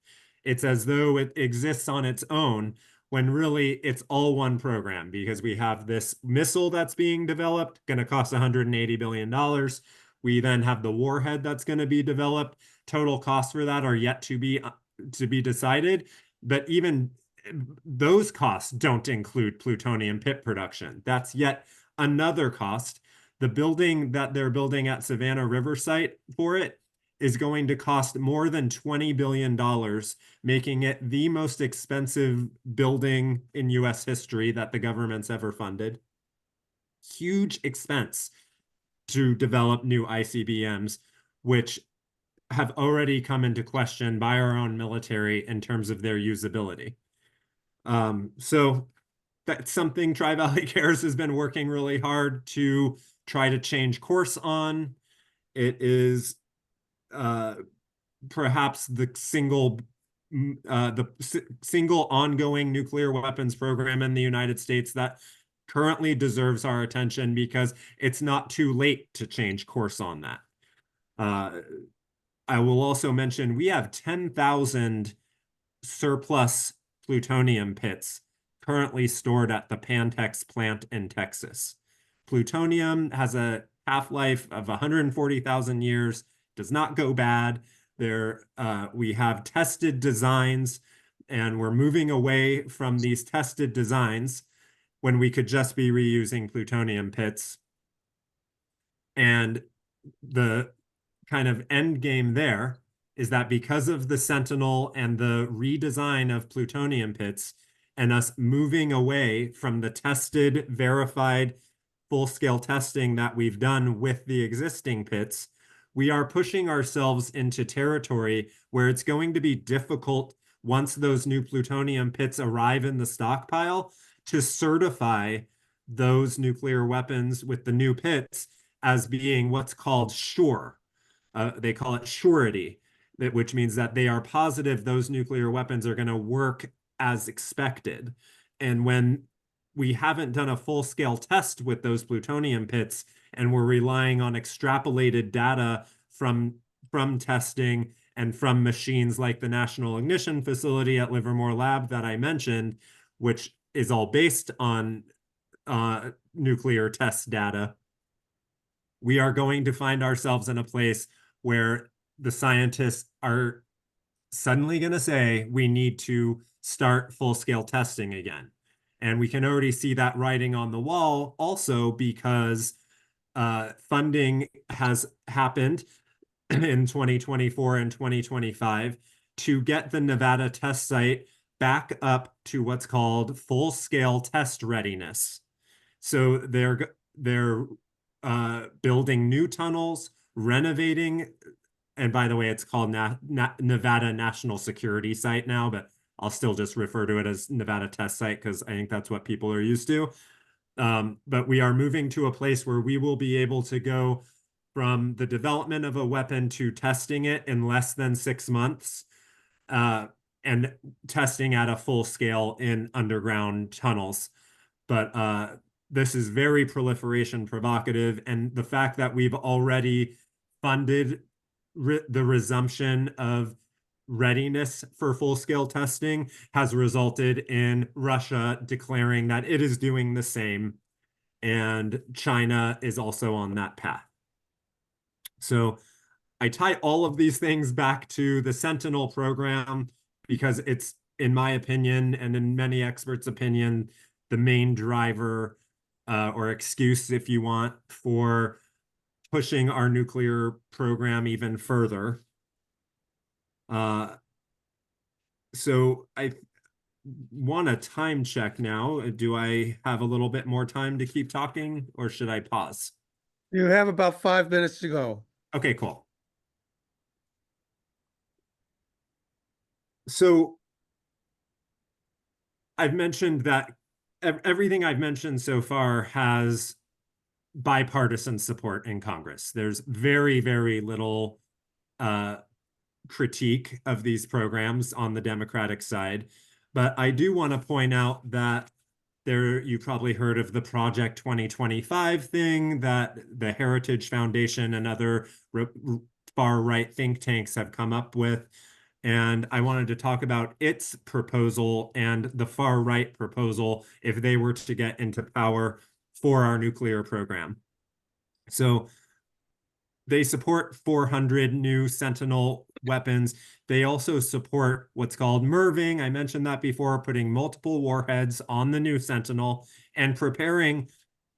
It's as though it exists on its own, when really it's all one program, because we have this missile that's being developed, going to cost $180 billion. We then have the warhead that's going to be developed. Total costs for that are yet to be decided. But even those costs don't include plutonium pit production. That's yet another cost. The building that they're building at Savannah River site for it is going to cost more than $20 billion, making it the most expensive building in US history that the government's ever funded. huge expense to develop new ICBMs, which have already come into question by our own military in terms of their usability. So that's something Tri-Valley Cares has been working really hard to try to change course on. It is perhaps the single ongoing nuclear weapons program in the United States that currently deserves our attention, because it's not too late to change course on that. I will also mention we have 10,000 surplus plutonium pits currently stored at the Pantex plant in Texas. Plutonium has a half-life of 140,000 years, does not go bad. We have tested designs, and we're moving away from these tested designs when we could just be reusing plutonium pits. And the kind of end game there is that because of the Sentinel and the redesign of plutonium pits and us moving away from the tested, verified, full-scale testing that we've done with the existing pits, we are pushing ourselves into territory where it's going to be difficult, once those new plutonium pits arrive in the stockpile, to certify those nuclear weapons with the new pits as being what's called sure. They call it surety, which means that they are positive those nuclear weapons are going to work as expected. And when we haven't done a full-scale test with those plutonium pits, and we're relying on extrapolated data from testing and from machines like the National Ignition Facility at Livermore Lab that I mentioned, which is all based on nuclear test data, we are going to find ourselves in a place where the scientists are suddenly going to say we need to start full-scale testing again. And we can already see that writing on the wall also, because funding has happened in 2024 and 2025 to get the Nevada test site back up to what's called full-scale test readiness. So they're building new tunnels, renovating, and by the way, it's called Nevada National Security Site now, but I'll still just refer to it as Nevada Test Site because I think that's what people are used to. But we are moving to a place where we will be able to go from the development of a weapon to testing it in less than 6 months, and testing at a full scale in underground tunnels. But this is very proliferation provocative, and the fact that we've already funded the resumption of readiness for full-scale testing has resulted in Russia declaring that it is doing the same, and China is also on that path. So I tie all of these things back to the Sentinel program because it's, in my opinion, and in many experts' opinion, the main driver or excuse, if you want, for pushing our nuclear program even further. So I want a time check now. Do I have a little bit more time to keep talking, or should I pause? You have about 5 minutes to go. Okay, cool. So I've mentioned that everything I've mentioned so far has bipartisan support in Congress. There's very, very little critique of these programs on the Democratic side. But I do want to point out that you probably heard of the Project 2025 thing that the Heritage Foundation and other far-right think tanks have come up with. And I wanted to talk about its proposal and the far-right proposal if they were to get into power for our nuclear program. So they support 400 new Sentinel weapons. They also support what's called MIRVing. I mentioned that before, putting multiple warheads on the new Sentinel and preparing.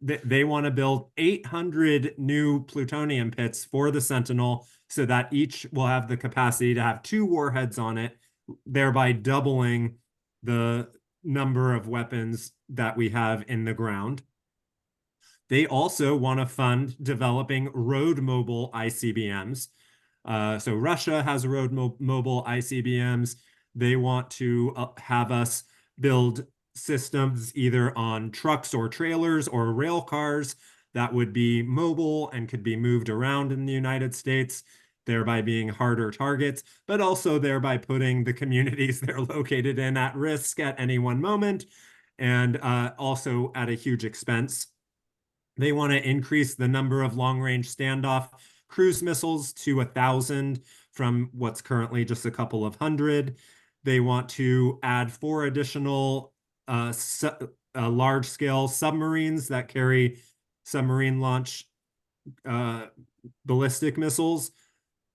They want to build 800 new plutonium pits for the Sentinel so that each will have the capacity to have 2 warheads on it, thereby doubling the number of weapons that we have in the ground. They also want to fund developing road mobile ICBMs. So Russia has mobile ICBMs. They want to have us build systems either on trucks or trailers or rail cars that would be mobile and could be moved around in the United States, thereby being harder targets, but also thereby putting the communities they're located in at risk at any one moment, and also at a huge expense. They want to increase the number of long-range standoff cruise missiles to 1,000 from what's currently just a couple of hundred. They want to add 4 additional large-scale submarines that carry submarine launch ballistic missiles.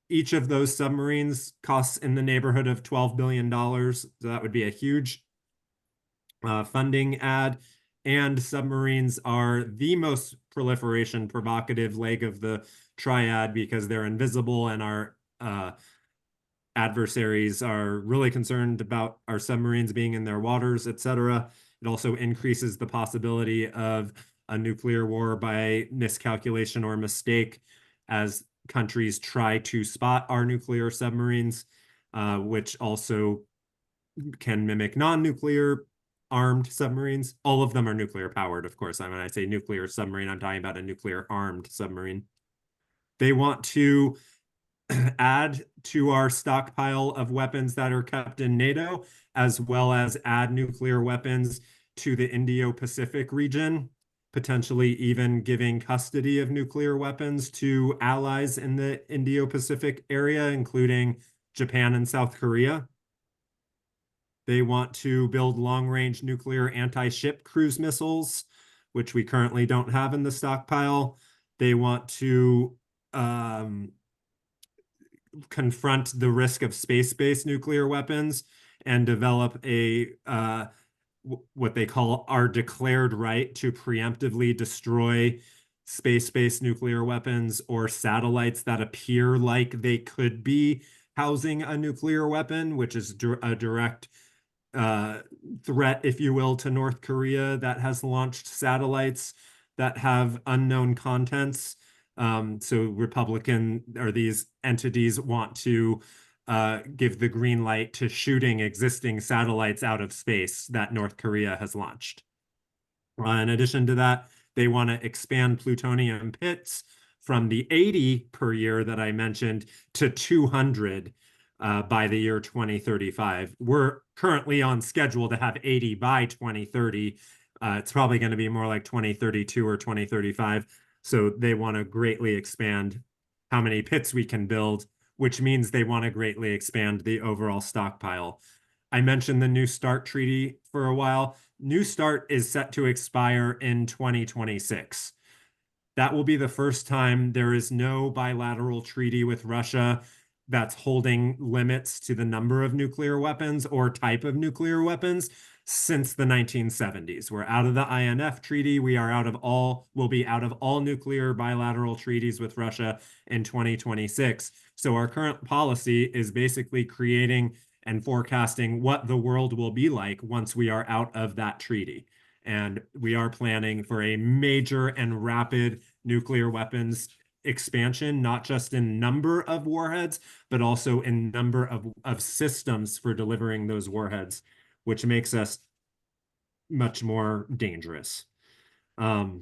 Each of those submarines costs in the neighborhood of $12 billion. So that would be a huge funding add. And submarines are the most proliferation provocative leg of the triad because they're invisible and our adversaries are really concerned about our submarines being in their waters, etc. It also increases the possibility of a nuclear war by miscalculation or mistake as countries try to spot our nuclear submarines, which also can mimic non-nuclear armed submarines. All of them are nuclear powered, of course. When I say nuclear submarine, I'm talking about a nuclear armed submarine. They want to add to our stockpile of weapons that are kept in NATO, as well as add nuclear weapons to the Indo-Pacific region, potentially even giving custody of nuclear weapons to allies in the Indo-Pacific area, including Japan and South Korea. They want to build long-range nuclear anti-ship cruise missiles, which we currently don't have in the stockpile. They want to confront the risk of space-based nuclear weapons and develop a what they call our declared right to preemptively destroy space-based nuclear weapons or satellites that appear like they could be housing a nuclear weapon, which is a direct threat, if you will, to North Korea that has launched satellites that have unknown contents. So Republican or these entities want to give the green light to shooting existing satellites out of space that North Korea has launched. In addition to that, they want to expand plutonium pits from the 80 per year that I mentioned to 200 by the year 2035. We're currently on schedule to have 80 by 2030. It's probably going to be more like 2032 or 2035. So they want to greatly expand how many pits we can build, which means they want to greatly expand the overall stockpile. I mentioned the New START treaty for a while. New START is set to expire in 2026. That will be the first time there is no bilateral treaty with Russia that's holding limits to the number of nuclear weapons or type of nuclear weapons since the 1970s. We're out of the INF treaty. We'll be out of all nuclear bilateral treaties with Russia in 2026. So our current policy is basically creating and forecasting what the world will be like once we are out of that treaty. And we are planning for a major and rapid nuclear weapons expansion, not just in number of warheads, but also in number of systems for delivering those warheads, which makes us much more dangerous. I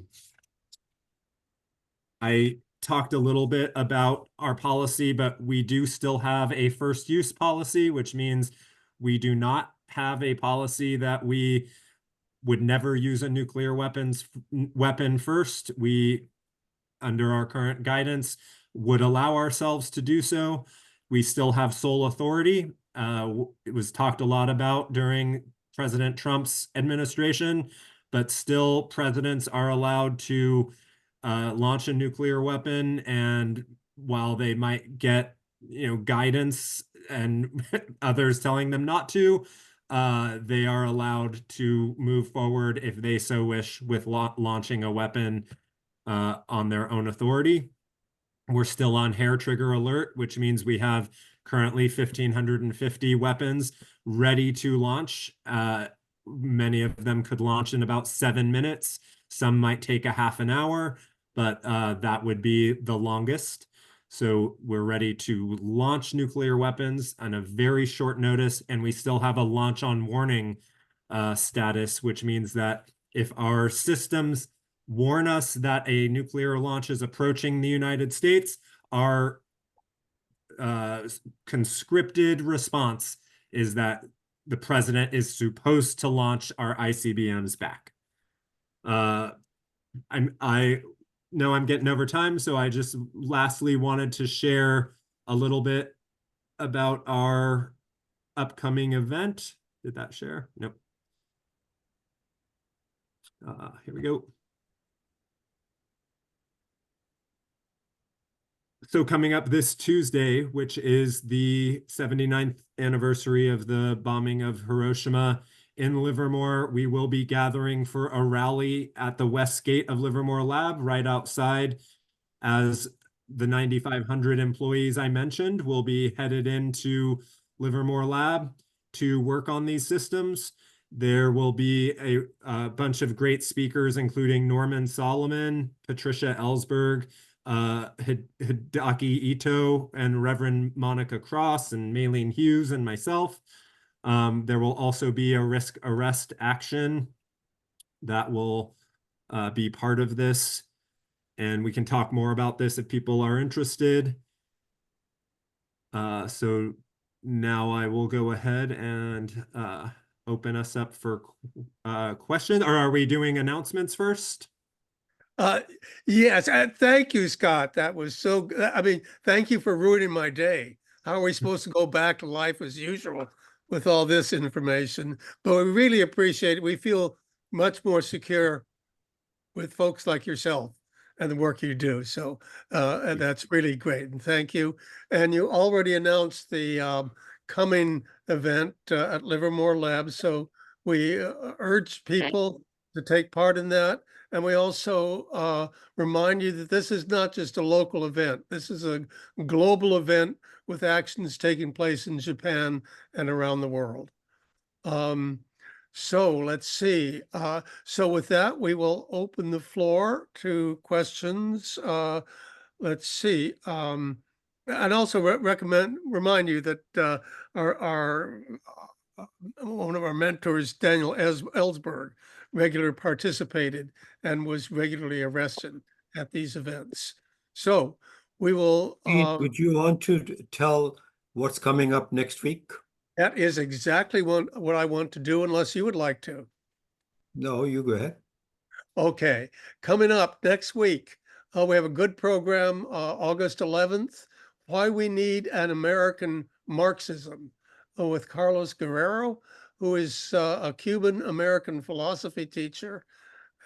talked a little bit about our policy, but we do still have a first use policy, which means we do not have a policy that we would never use a nuclear weapon first. We, under our current guidance, would allow ourselves to do so. We still have sole authority. It was talked a lot about during President Trump's administration, but still presidents are allowed to launch a nuclear weapon. And while they might get, guidance and others telling them not to, they are allowed to move forward if they so wish with launching a weapon on their own authority. We're still on hair trigger alert, which means we have currently 1,550 weapons ready to launch. Many of them could launch in about 7 minutes. Some might take a half an hour, but that would be the longest. So we're ready to launch nuclear weapons on a very short notice, and we still have a launch on warning status, which means that if our systems warn us that a nuclear launch is approaching the United States, our conscripted response is that the president is supposed to launch our ICBMs back. I know I'm getting over time, so I just lastly wanted to share a little bit about our upcoming event. Did that share? Nope. Here we go. So coming up this Tuesday, which is the 79th anniversary of the bombing of Hiroshima in Livermore, we will be gathering for a rally at the west gate of Livermore Lab right outside, as the 9,500 employees I mentioned will be headed into Livermore Lab to work on these systems. There will be a bunch of great speakers, including Norman Solomon, Patricia Ellsberg, Hideki Ito, and Reverend Monica Cross, and Maylene Hughes, and myself. There will also be a risk arrest action that will be part of this, and we can talk more about this if people are interested. So now I will go ahead and open us up for questions. Or are we doing announcements first? Yes, thank you, Scott. That was so, I mean, thank you for ruining my day. How are we supposed to go back to life as usual with all this information? But we really appreciate it. We feel much more secure with folks like yourself and the work you do. So and that's really great. And thank you. And you already announced the coming event at Livermore Lab. So we urge people to take part in that. And we also remind you that this is not just a local event. This is a global event with actions taking place in Japan and around the world. So let's see. So with that, we will open the floor to questions. Let's see. And also remind you that our one of our mentors, Daniel Ellsberg, regularly participated and was regularly arrested at these events. So we will. Would you want to tell what's coming up next week? That is exactly what I want to do, unless you would like to. No, you go ahead. Okay, coming up next week, we have a good program, August 11th, Why We Need an American Marxism, with Carlos Guerrero, who is a Cuban-American philosophy teacher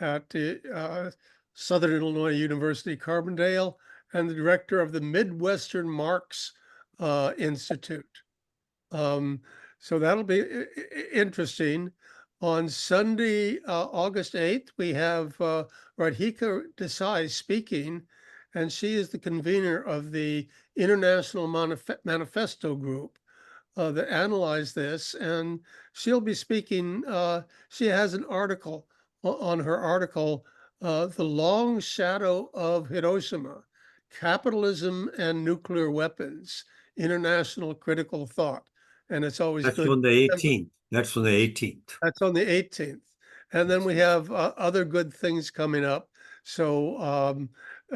at the Southern Illinois University, Carbondale, and the director of the Midwestern Marx Institute. So that'll be interesting. On Sunday, August 8th, we have Radhika Desai speaking, and she is the convener of the International Manifesto Group that analyzed this, and she'll be speaking. She has an article on her article, The Long Shadow of Hiroshima, Capitalism and Nuclear Weapons, International Critical Thought. And it's always That's good. on the 18th. That's on the 18th. That's on the 18th. And then we have other good things coming up. So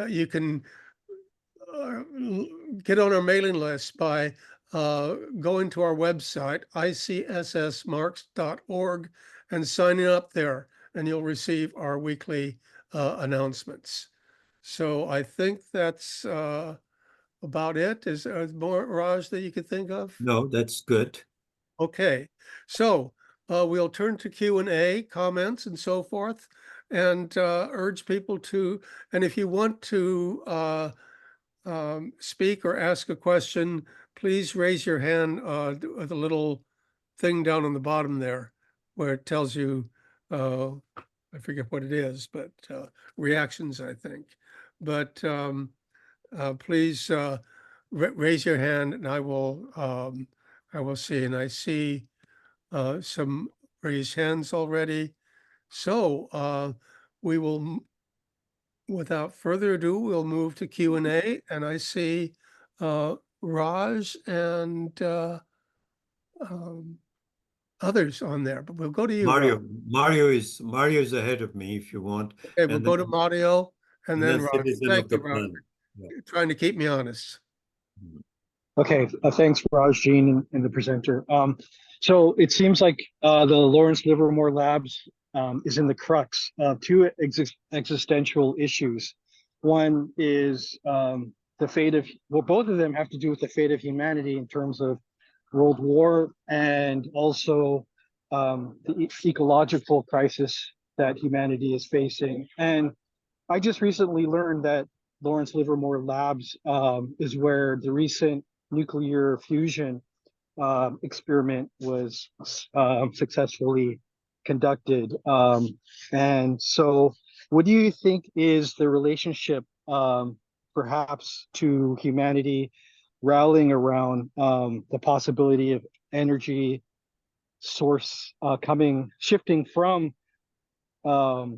you can get on our mailing list by going to our website, ICSSmarks.org, and signing up there, and you'll receive our weekly announcements. So I think that's about it. Is there more, Raj, that you could think of? No, that's good. Okay, so we'll turn to Q&A, comments, and so forth, and urge people to, and if you want to speak or ask a question, please raise your hand with a little thing down on the bottom there where it tells you, I forget what it is, but reactions, I think. But please raise your hand, and I will see. And I see some raised hands already. So we will, without further ado, we'll move to Q&A, and I see Raj and others on there, but we'll go to you, Raj. Mario is ahead of me if you want. Okay, we'll And go to Mario and then Raj. Citizen Thank of you, the Raj, Planet. Yeah. for trying to keep me honest. Okay, thanks, Raj, Jean, and the presenter. So it seems like the Lawrence Livermore Labs is in the crux of two existential issues. One is the fate of, well, both of them have to do with the fate of humanity in terms of World War and also the ecological crisis that humanity is facing. And I just recently learned that Lawrence Livermore Labs is where the recent nuclear fusion experiment was successfully conducted. And so what do you think is the relationship perhaps to humanity rallying around the possibility of energy source shifting from the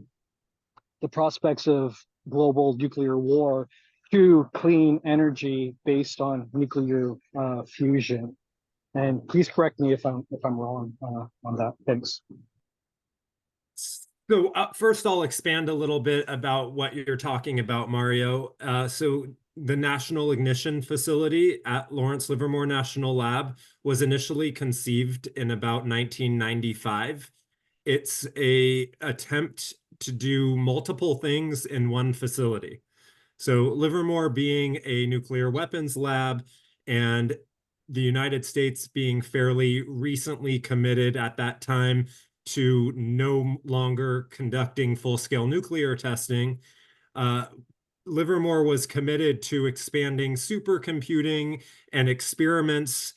prospects of global nuclear war to clean energy based on nuclear fusion? And please correct me if I'm wrong on that. Thanks. So first, I'll expand a little bit about what you're talking about, Mario. So the National Ignition Facility at Lawrence Livermore National Lab was initially conceived in about 1995. It's an attempt to do multiple things in one facility. So Livermore being a nuclear weapons lab and the United States being fairly recently committed at that time to no longer conducting full-scale nuclear testing, Livermore was committed to expanding supercomputing and experiments,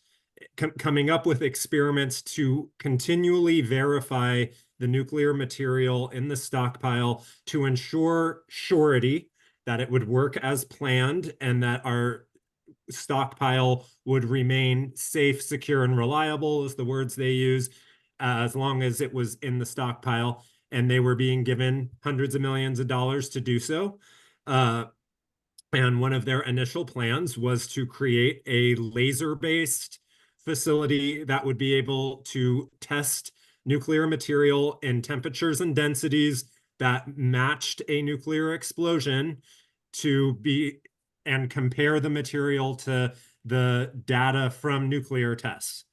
coming up with experiments to continually verify the nuclear material in the stockpile to ensure surety, that it would work as planned and that our stockpile would remain safe, secure, and reliable, is the words they use, as long as it was in the stockpile. And they were being given hundreds of millions of dollars to do so. And one of their initial plans was to create a laser-based facility that would be able to test nuclear material in temperatures and densities that matched a nuclear explosion and compare the material to the data from nuclear tests.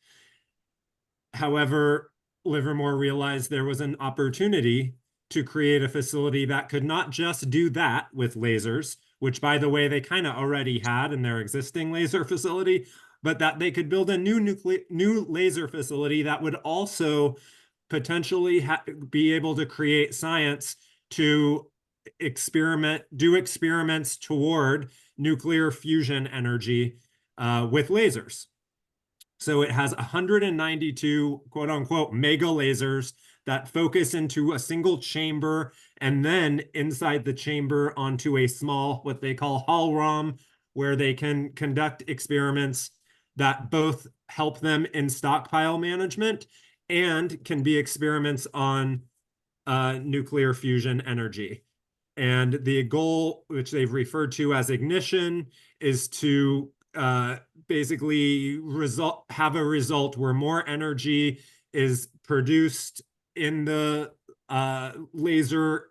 However, Livermore realized there was an opportunity to create a facility that could not just do that with lasers, which, by the way, they kind of already had in their existing laser facility, but that they could build a new laser facility that would also potentially be able to create science to do experiments toward nuclear fusion energy with lasers. So it has 192 quote unquote mega lasers that focus into a single chamber and then inside the chamber onto a small, what they call Hall ROM, where they can conduct experiments that both help them in stockpile management and can be experiments on nuclear fusion energy. And the goal, which they've referred to as ignition, is to basically have a result where more energy is produced in the laser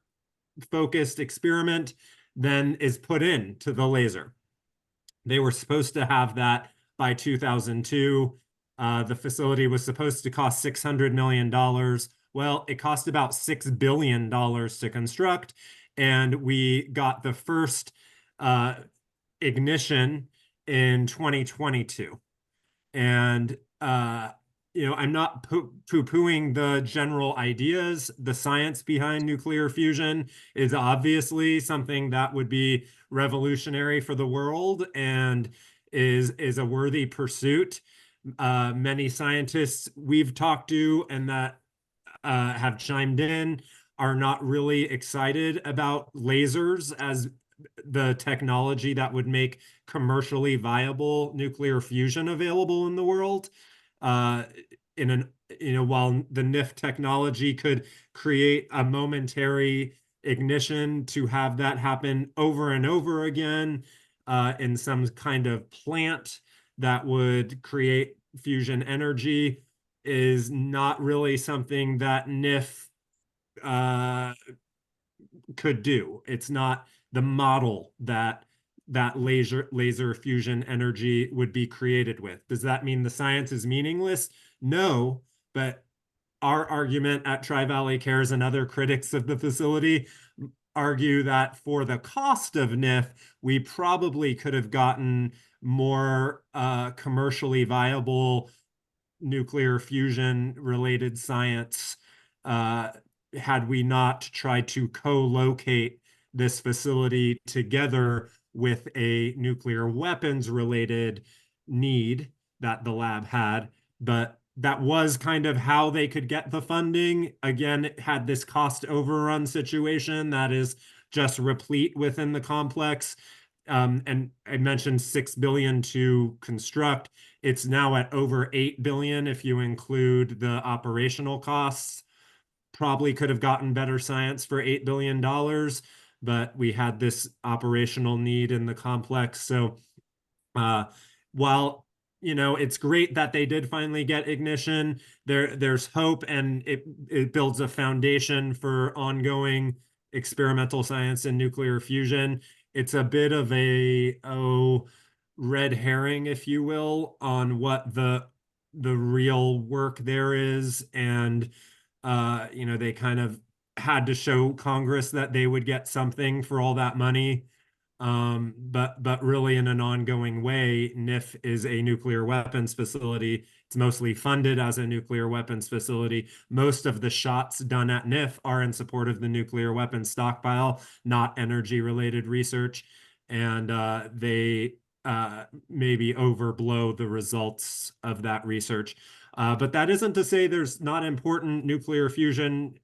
focused experiment than is put into the laser. They were supposed to have that by 2002. The facility was supposed to cost $600 million. Well, it cost about $6 billion to construct, and we got the first ignition in 2022. And I'm not poo-pooing the general ideas. The science behind nuclear fusion is obviously something that would be revolutionary for the world and is a worthy pursuit. Many scientists we've talked to and that have chimed in are not really excited about lasers as the technology that would make commercially viable nuclear fusion available in the world. While the NIF technology could create a momentary ignition to have that happen over and over again in some kind of plant that would create fusion energy is not really something that NIF could do. It's not the model that laser fusion energy would be created with. Does that mean the science is meaningless? No, but our argument at Tri-Valley Cares and other critics of the facility argue that for the cost of NIF, we probably could have gotten more commercially viable nuclear fusion related science had we not tried to co-locate this facility together with a nuclear weapons related need that the lab had. But that was kind of how they could get the funding. Again, it had this cost overrun situation that is just replete within the complex. And I mentioned $6 billion to construct. It's now at over $8 billion if you include the operational costs. Probably could have gotten better science for $8 billion, but we had this operational need in the complex. So while it's great that they did finally get ignition, there's hope, and it builds a foundation for ongoing experimental science in nuclear fusion. It's a bit of a red herring, if you will, on what the real work there is. And they kind of had to show Congress that they would get something for all that money. But really in an ongoing way, NIF is a nuclear weapons facility. It's mostly funded as a nuclear weapons facility. Most of the shots done at NIF are in support of the nuclear weapons stockpile, not energy related research. And they maybe overblow the results of that research. But that isn't to say there's not important nuclear fusion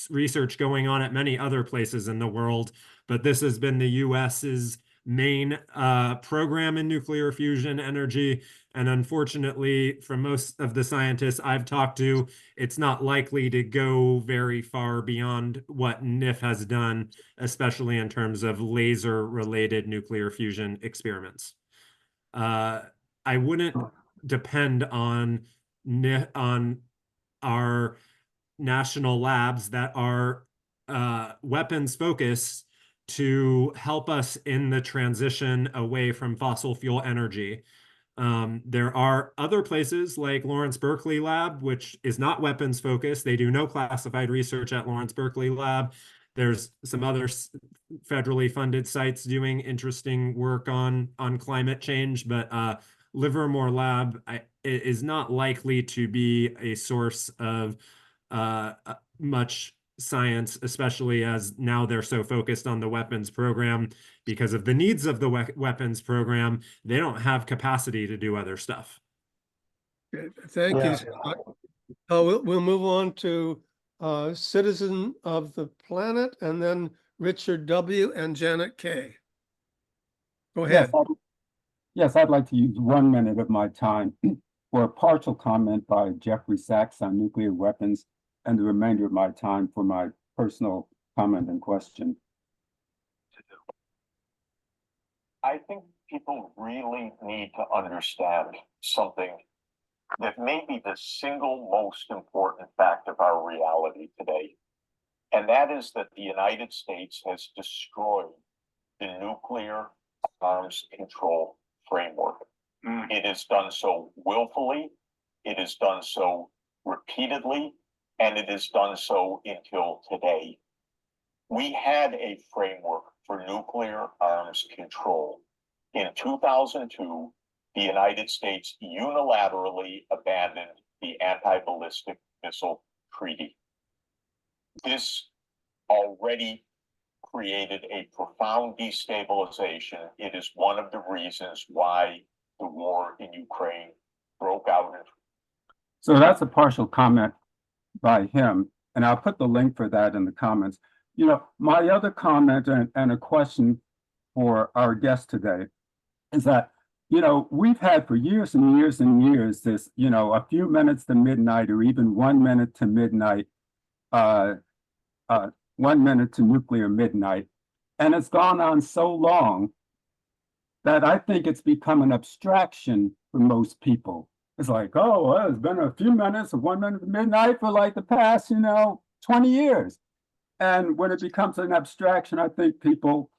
research going on at many other places in the world. But this has been the US's main program in nuclear fusion energy. And unfortunately, for most of the scientists I've talked to, it's not likely to go very far beyond what NIF has done, especially in terms of laser-related nuclear fusion experiments. I wouldn't depend on our national labs that are weapons focused to help us in the transition away from fossil fuel energy. There are other places like Lawrence Berkeley Lab, which is not weapons focused. They do no classified research at Lawrence Berkeley Lab. There's some other federally funded sites doing interesting work on climate change, but Livermore Lab is not likely to be a source of much science, especially as now they're so focused on the weapons program because of the needs of the weapons program. They don't have capacity to do other stuff. Thank you, Scott. We'll move on to Citizen of the Planet, and then Richard W. and Janet K. Go ahead. Yes, I'd like to use 1 minute of my time for a partial comment by Jeffrey Sachs on nuclear weapons, and the remainder of my time for my personal comment and question. I think people really need to understand something that may be the single most important fact of our reality today. And that is that the United States has destroyed the nuclear arms control framework. It has done so willfully, it has done so repeatedly, and it has done so until today. We had a framework for nuclear arms control. In 2002, the United States unilaterally abandoned the Anti-Ballistic Missile Treaty. This already created a profound destabilization. It is one of the reasons why the war in Ukraine broke out. So that's a partial comment by him, and I'll put the link for that in the comments. My other comment and a question for our guest today is that, we've had for years and years and years this, a few minutes to midnight or even 1 minute to midnight 1 minute to nuclear midnight. And it's gone on so long that I think it's become an abstraction for most people. It's like, oh, well, it's been a few minutes of 1 minute to midnight for like the past, 20 years. And when it becomes an abstraction, I think people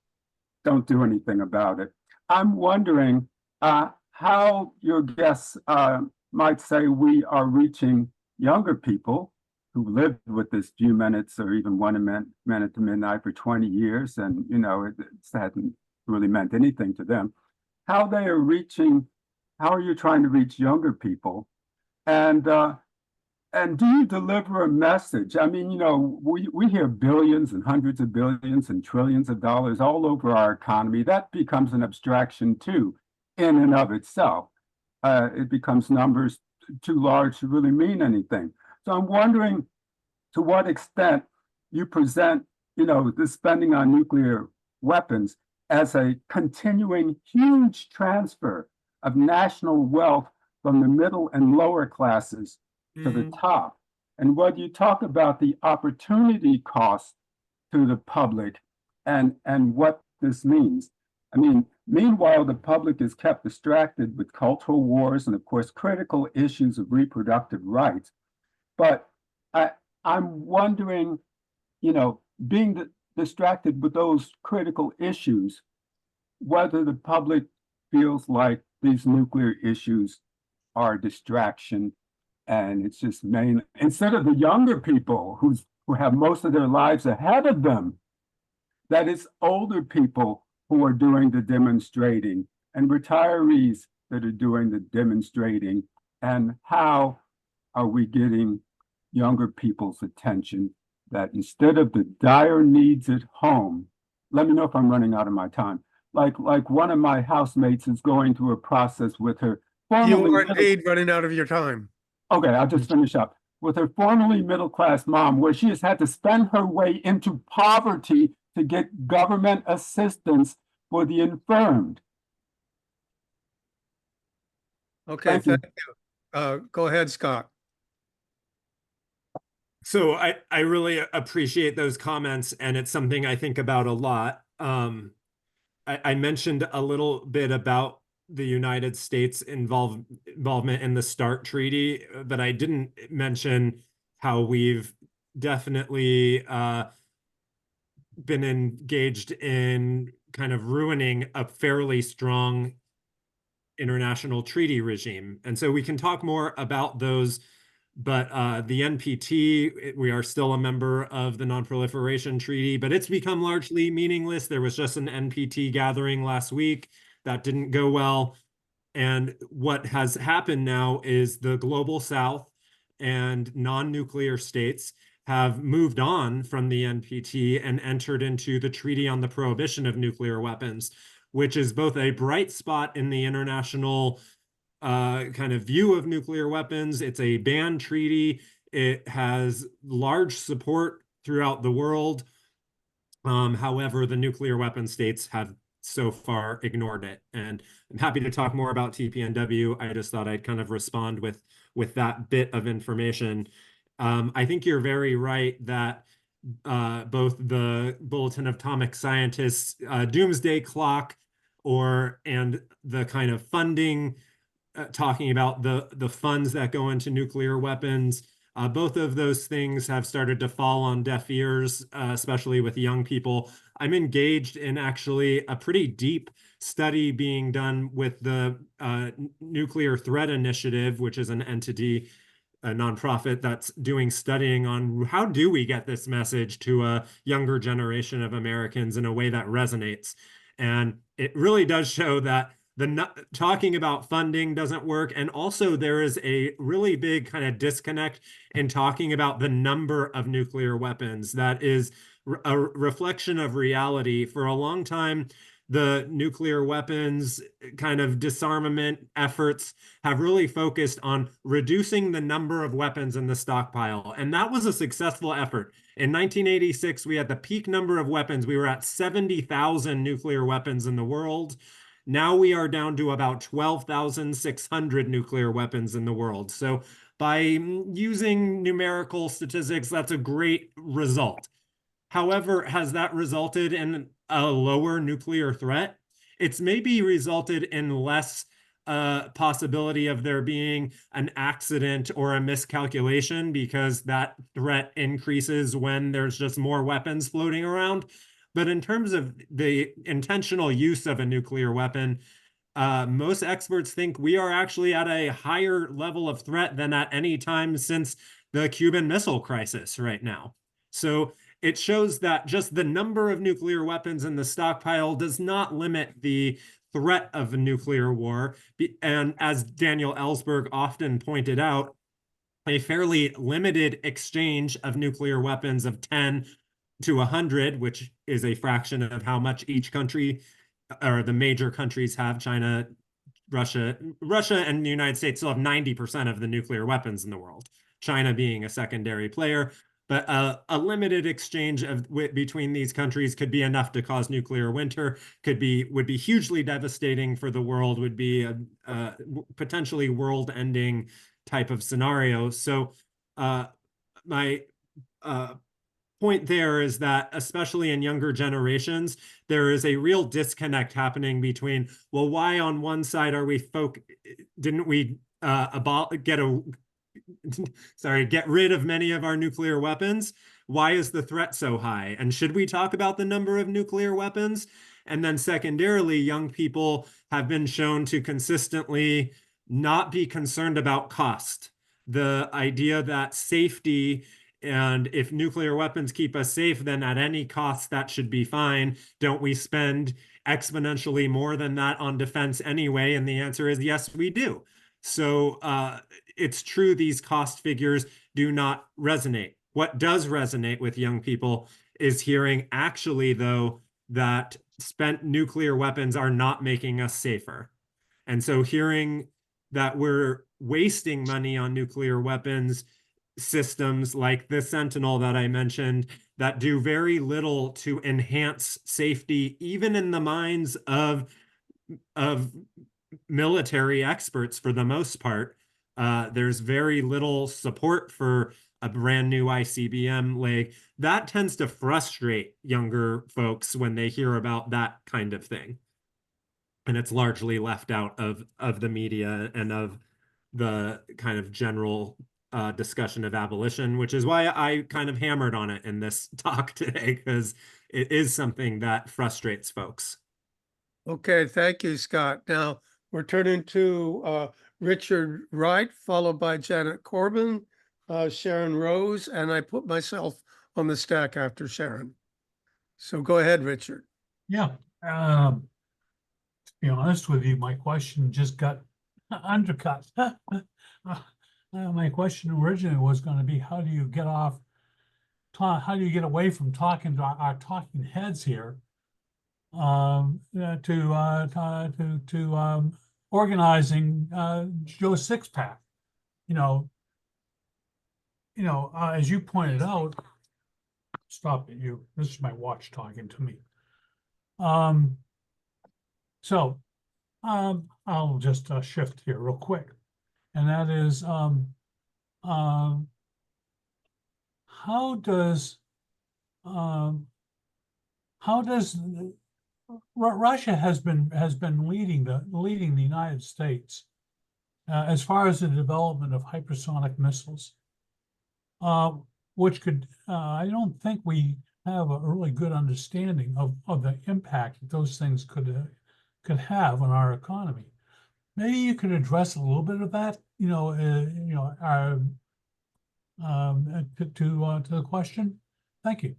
don't do anything about it. I'm wondering how your guests might say we are reaching younger people who lived with this few minutes or even 1 minute to midnight for 20 years, and it hadn't really meant anything to them. How are you trying to reach younger people? And do you deliver a message? I mean, we hear billions and hundreds of billions and trillions of dollars all over our economy. That becomes an abstraction too, in and of itself. It becomes numbers too large to really mean anything. So I'm wondering to what extent you present, the spending on nuclear weapons as a continuing huge transfer of national wealth from the middle and lower classes to the top. And what you talk about the opportunity cost to the public and what this means. I mean, meanwhile, the public is kept distracted with cultural wars and, of course, critical issues of reproductive rights. But I'm wondering, being distracted with those critical issues, whether the public feels like these nuclear issues are a distraction, and it's just instead of the younger people who have most of their lives ahead of them, that it's older people who are doing the demonstrating and retirees that are doing the demonstrating. And how are we getting younger people's attention that instead of the dire needs at home, let me know if I'm running out of my time. Like one of my housemates is going through a process with her. You are indeed running out of your time. Okay, I'll just finish up. With her formerly middle-class mom, where she has had to spend her way into poverty to get government assistance for the infirmed. Okay, thank you. Go ahead, Scott. So I really appreciate those comments, and it's something I think about a lot. I mentioned a little bit about the United States involvement in the START treaty, but I didn't mention how we've definitely been engaged in kind of ruining a fairly strong international treaty regime. And so we can talk more about those, but the NPT, we are still a member of the Non-Proliferation Treaty, but it's become largely meaningless. There was just an NPT gathering last week. That didn't go well. And what has happened now is the global South and non-nuclear states have moved on from the NPT and entered into the Treaty on the Prohibition of Nuclear Weapons, which is both a bright spot in the international kind of view of nuclear weapons. It's a ban treaty. It has large support throughout the world. However, the nuclear weapon states have so far ignored it. And I'm happy to talk more about TPNW. I just thought I'd kind of respond with that bit of information. I think you're very right that both the Bulletin of Atomic Scientists doomsday clock and the kind of funding, talking about the funds that go into nuclear weapons, both of those things have started to fall on deaf ears, especially with young people. I'm engaged in actually a pretty deep study being done with the Nuclear Threat Initiative, which is an entity, a nonprofit that's doing studying on how do we get this message to a younger generation of Americans in a way that resonates. And it really does show that talking about funding doesn't work. And also there is a really big kind of disconnect in talking about the number of nuclear weapons. That is a reflection of reality. For a long time, the nuclear weapons kind of disarmament efforts have really focused on reducing the number of weapons in the stockpile. And that was a successful effort. In 1986, we had the peak number of weapons. We were at 70,000 nuclear weapons in the world. Now we are down to about 12,600 nuclear weapons in the world. So by using numerical statistics, that's a great result. However, has that resulted in a lower nuclear threat? It's maybe resulted in less possibility of there being an accident or a miscalculation because that threat increases when there's just more weapons floating around. But in terms of the intentional use of a nuclear weapon, most experts think we are actually at a higher level of threat than at any time since the Cuban Missile Crisis right now. So it shows that just the number of nuclear weapons in the stockpile does not limit the threat of a nuclear war. And as Daniel Ellsberg often pointed out, a fairly limited exchange of nuclear weapons of 10 to 100, which is a fraction of how much each country or the major countries have. China, Russia and the United States still have 90% of the nuclear weapons in the world, China being a secondary player. But a limited exchange between these countries could be enough to cause nuclear winter, would be hugely devastating for the world, would be a potentially world-ending type of scenario. So my point there is that, especially in younger generations, there is a real disconnect happening between, well, why on one side are we didn't we get rid of many of our nuclear weapons? Why is the threat so high? And should we talk about the number of nuclear weapons? And then secondarily, young people have been shown to consistently not be concerned about cost. The idea that safety, and if nuclear weapons keep us safe, then at any cost that should be fine. Don't we spend exponentially more than that on defense anyway? And the answer is yes, we do. So it's true, these cost figures do not resonate. What does resonate with young people is hearing, actually, though, that spent nuclear weapons are not making us safer. And so hearing that we're wasting money on nuclear weapons systems like the Sentinel that I mentioned, that do very little to enhance safety, even in the minds of military experts for the most part. There's very little support for a brand new ICBM leg. That tends to frustrate younger folks when they hear about that kind of thing. And it's largely left out of the media and of the kind of general discussion of abolition, which is why I kind of hammered on it in this talk today, because it is something that frustrates folks. Okay, thank you, Scott. Now we're turning to Richard Wright, followed by Janet Corbin, Sharon Rose, and I put myself on the stack after Sharon. So go ahead, Richard. Yeah. To be honest with you, my question just got undercut. My question originally was going to be, how do you get away from talking to our talking heads here to organizing Joe Sixpack? As you pointed out, stop it, you. This is my watch talking to me. So I'll just shift here real quick, and that is how does Russia has been leading the United States as far as the development of hypersonic missiles, which could I don't think we have a really good understanding of the impact that those things could have on our economy. Maybe you could address a little bit of that, to the question. Thank you.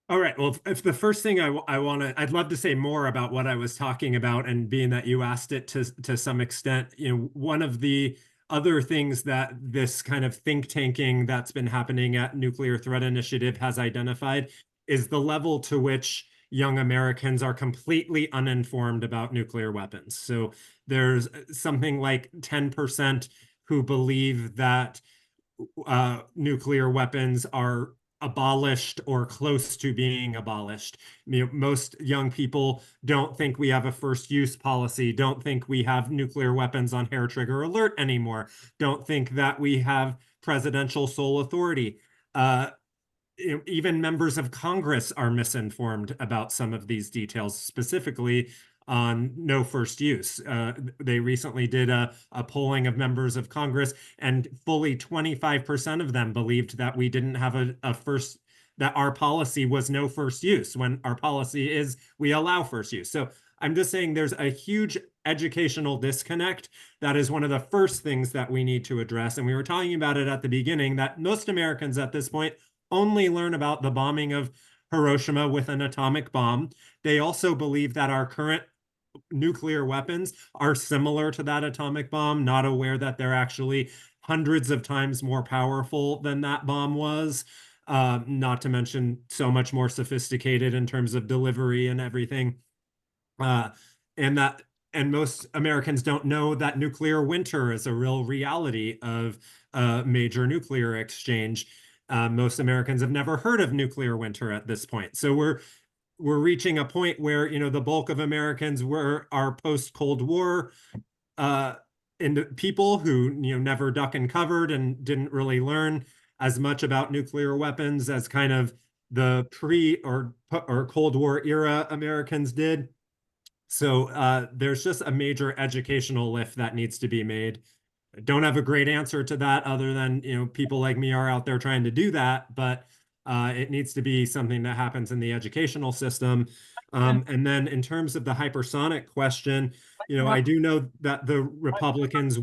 All right. Well, if the first thing I'd love to say more about what I was talking about, and being that you asked it to some extent, one of the other things that this kind of think tanking that's been happening at Nuclear Threat Initiative has identified is the level to which young Americans are completely uninformed about nuclear weapons. So there's something like 10% who believe that nuclear weapons are abolished or close to being abolished. Most young people don't think we have a first use policy, don't think we have nuclear weapons on hair trigger alert anymore, don't think that we have presidential sole authority. even members of Congress are misinformed about some of these details, specifically on no first use. They recently did a polling of members of Congress, and fully 25% of them believed that we didn't have that our policy was no first use, when our policy is we allow first use. So I'm just saying there's a huge educational disconnect. That is one of the first things that we need to address. And we were talking about it at the beginning, that most Americans at this point only learn about the bombing of Hiroshima with an atomic bomb. They also believe that our current nuclear weapons are similar to that atomic bomb, not aware that they're actually hundreds of times more powerful than that bomb was. Not to mention so much more sophisticated in terms of delivery and everything. And most Americans don't know that nuclear winter is a real reality of a major nuclear exchange. Most Americans have never heard of nuclear winter at this point. So we're reaching a point where, the bulk of Americans are post-Cold War people who, never duck and covered and didn't really learn as much about nuclear weapons as kind of the pre or Cold War era Americans did. So there's just a major educational lift that needs to be made. I don't have a great answer to that other than, people like me are out there trying to do that, but it needs to be something that happens in the educational system. And then in terms of the hypersonic question, I do know that the Republicans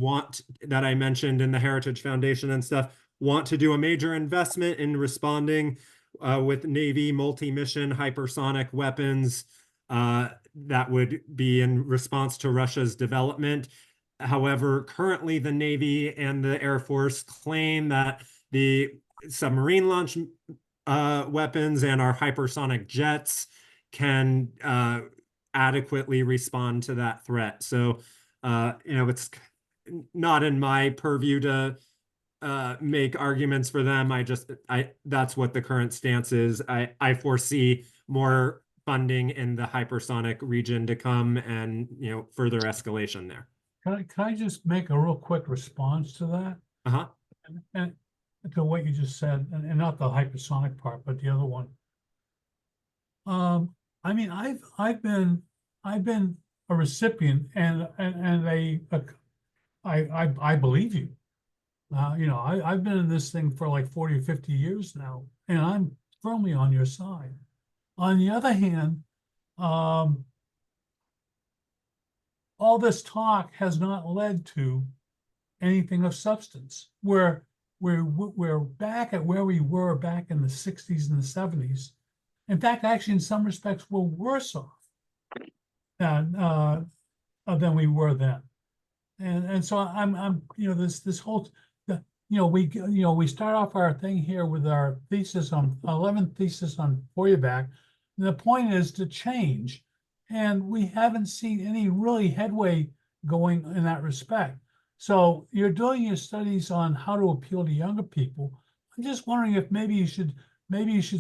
that I mentioned in the Heritage Foundation and stuff, want to do a major investment in responding with Navy multi-mission hypersonic weapons that would be in response to Russia's development. However, currently the Navy and the Air Force claim that the submarine launch weapons and our hypersonic jets can adequately respond to that threat. So, it's not in my purview to make arguments for them. That's what the current stance is. I foresee more funding in the hypersonic region to come, and further escalation there. Can I just make a real quick response to that? Uh-huh. And to what you just said, and not the hypersonic part, but the other one. I mean, I've been a recipient and I believe you. I've been in this thing for like 40 or 50 years now, and I'm firmly on your side. On the other hand, all this talk has not led to anything of substance. We're back at where we were back in the 60s and the 70s. In fact, actually, in some respects, we're worse off than we were then. And so I'm this whole we start off our thing here with our thesis on 11th thesis on Feuerbach. And the point is to change, and we haven't seen any really headway going in that respect. So you're doing your studies on how to appeal to younger people. I'm just wondering if maybe you should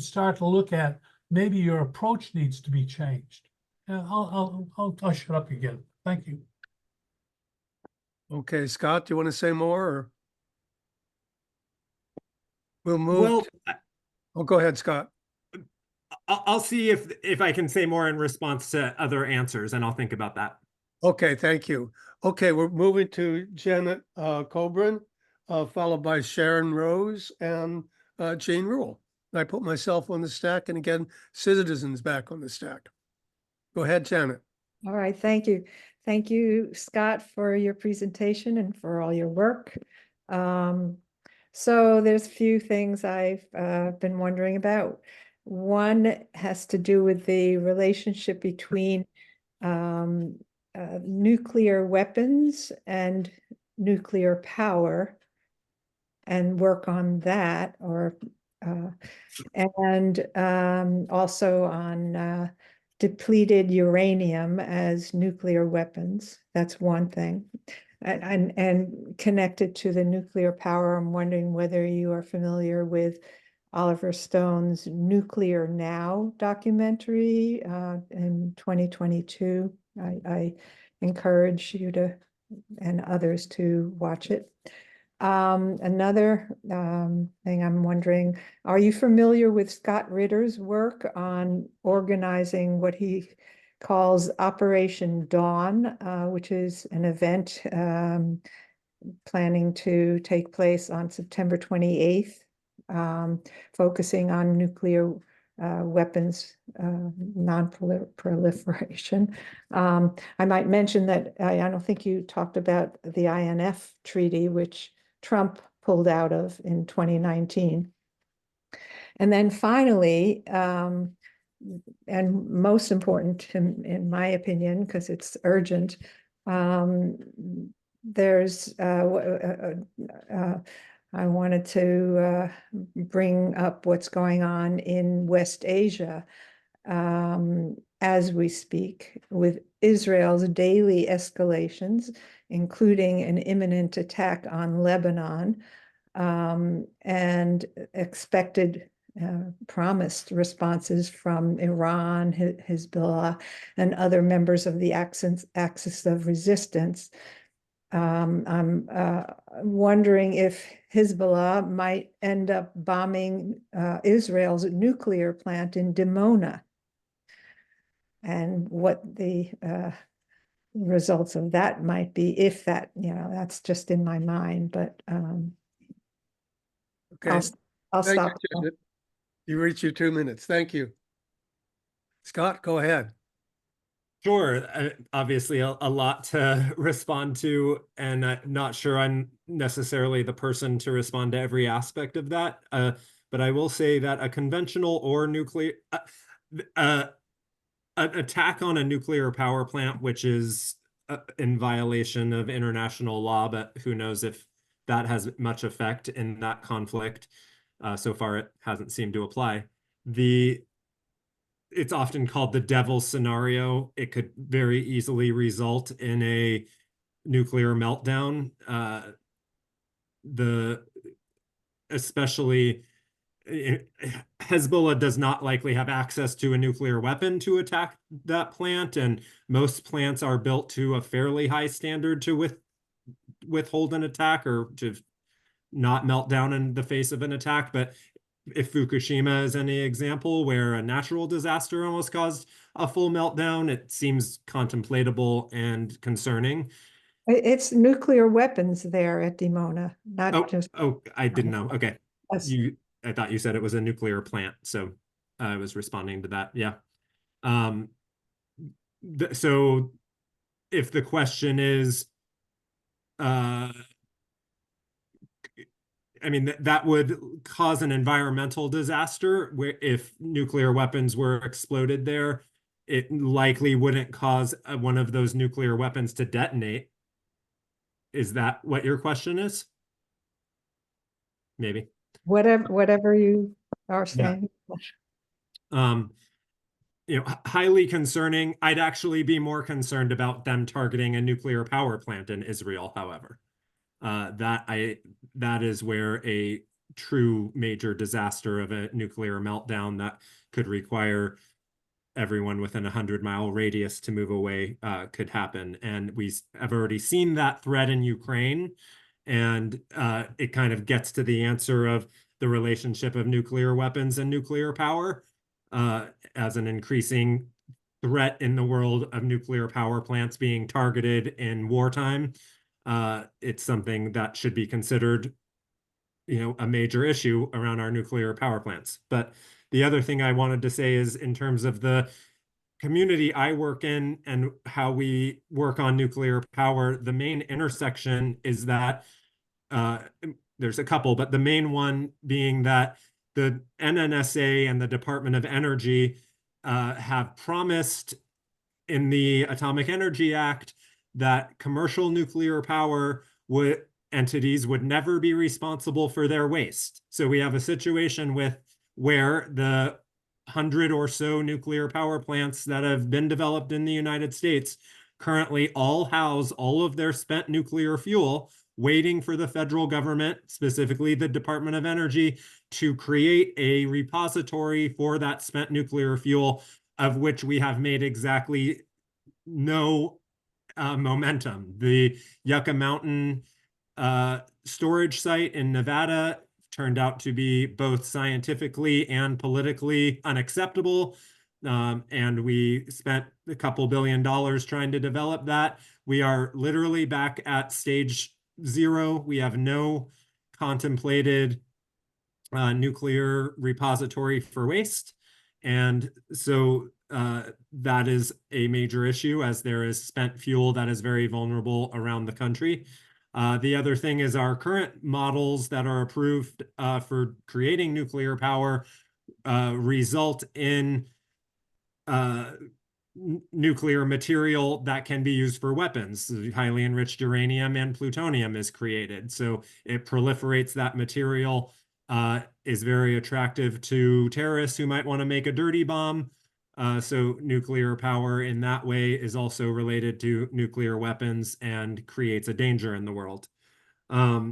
start to look at maybe your approach needs to be changed. And I'll shut up again. Thank you. Okay, Scott, do you want to say more? Or we'll move. Go ahead, Scott. I'll see if I can say more in response to other answers, and I'll think about that. Okay, thank you. Okay, we're moving to Janet Coburn, followed by Sharon Rose and Jane Rule. I put myself on the stack, and again, citizens back on the stack. Go ahead, Janet. All right, thank you. Thank you, Scott, for your presentation and for all your work. So there's a few things I've been wondering about. One has to do with the relationship between nuclear weapons and nuclear power, and work on that, and also on depleted uranium as nuclear weapons. That's one thing. And connected to the nuclear power, I'm wondering whether you are familiar with Oliver Stone's Nuclear Now documentary in 2022. I encourage you and others to watch it. Another thing I'm wondering, are you familiar with Scott Ritter's work on organizing what he calls Operation Dawn, which is an event planning to take place on September 28th, focusing on nuclear weapons non-proliferation. I might mention that I don't think you talked about the INF treaty, which Trump pulled out of in 2019. And then finally, and most important in my opinion, because it's urgent, there's I wanted to bring up what's going on in West Asia as we speak, with Israel's daily escalations, including an imminent attack on Lebanon, and expected promised responses from Iran, Hezbollah, and other members of the axis of resistance. I'm wondering if Hezbollah might end up bombing Israel's nuclear plant in Dimona, and what the results of that might be, if that, that's just in my mind, but Okay. I'll Thank stop. you, Janet. You reached your 2 minutes. Thank you. Scott, go ahead. Sure. Obviously, a lot to respond to, and I'm not sure I'm necessarily the person to respond to every aspect of that. But I will say that a conventional or nuclear an attack on a nuclear power plant, which is in violation of international law, but who knows if that has much effect in that conflict. So far, it hasn't seemed to apply. It's often called the devil's scenario. It could very easily result in a nuclear meltdown. Especially Hezbollah does not likely have access to a nuclear weapon to attack that plant, and most plants are built to a fairly high standard to withhold an attack or to not melt down in the face of an attack. But if Fukushima is any example where a natural disaster almost caused a full meltdown, it seems contemplatable and concerning. It's nuclear weapons there at Dimona, not just. Oh, I didn't know. Okay. Yes. I thought you said it was a nuclear plant, so I was responding to that. Yeah. So if the question is, I mean, that would cause an environmental disaster where if nuclear weapons were exploded there, it likely wouldn't cause one of those nuclear weapons to detonate. Is that what your question is? Maybe. Whatever you are saying. Highly concerning. I'd actually be more concerned about them targeting a nuclear power plant in Israel, however. That is where a true major disaster of a nuclear meltdown that could require everyone within a 100-mile radius to move away could happen. And we have already seen that threat in Ukraine. And it kind of gets to the answer of the relationship of nuclear weapons and nuclear power as an increasing threat in the world of nuclear power plants being targeted in wartime. It's something that should be considered, a major issue around our nuclear power plants. But the other thing I wanted to say is in terms of the community I work in and how we work on nuclear power, the main intersection is that there's a couple, but the main one being that the NNSA and the Department of Energy have promised in the Atomic Energy Act that commercial nuclear power entities would never be responsible for their waste. So we have a situation where the 100 or so nuclear power plants that have been developed in the United States currently all house all of their spent nuclear fuel, waiting for the federal government, specifically the Department of Energy, to create a repository for that spent nuclear fuel, of which we have made exactly no momentum. The Yucca Mountain storage site in Nevada turned out to be both scientifically and politically unacceptable. And we spent a couple $2 billion trying to develop that. We are literally back at stage 0. We have no contemplated nuclear repository for waste. And so that is a major issue, as there is spent fuel that is very vulnerable around the country. The other thing is our current models that are approved for creating nuclear power result in nuclear material that can be used for weapons. Highly enriched uranium and plutonium is created. So it proliferates that material, is very attractive to terrorists who might want to make a dirty bomb. So nuclear power in that way is also related to nuclear weapons and creates a danger in the world.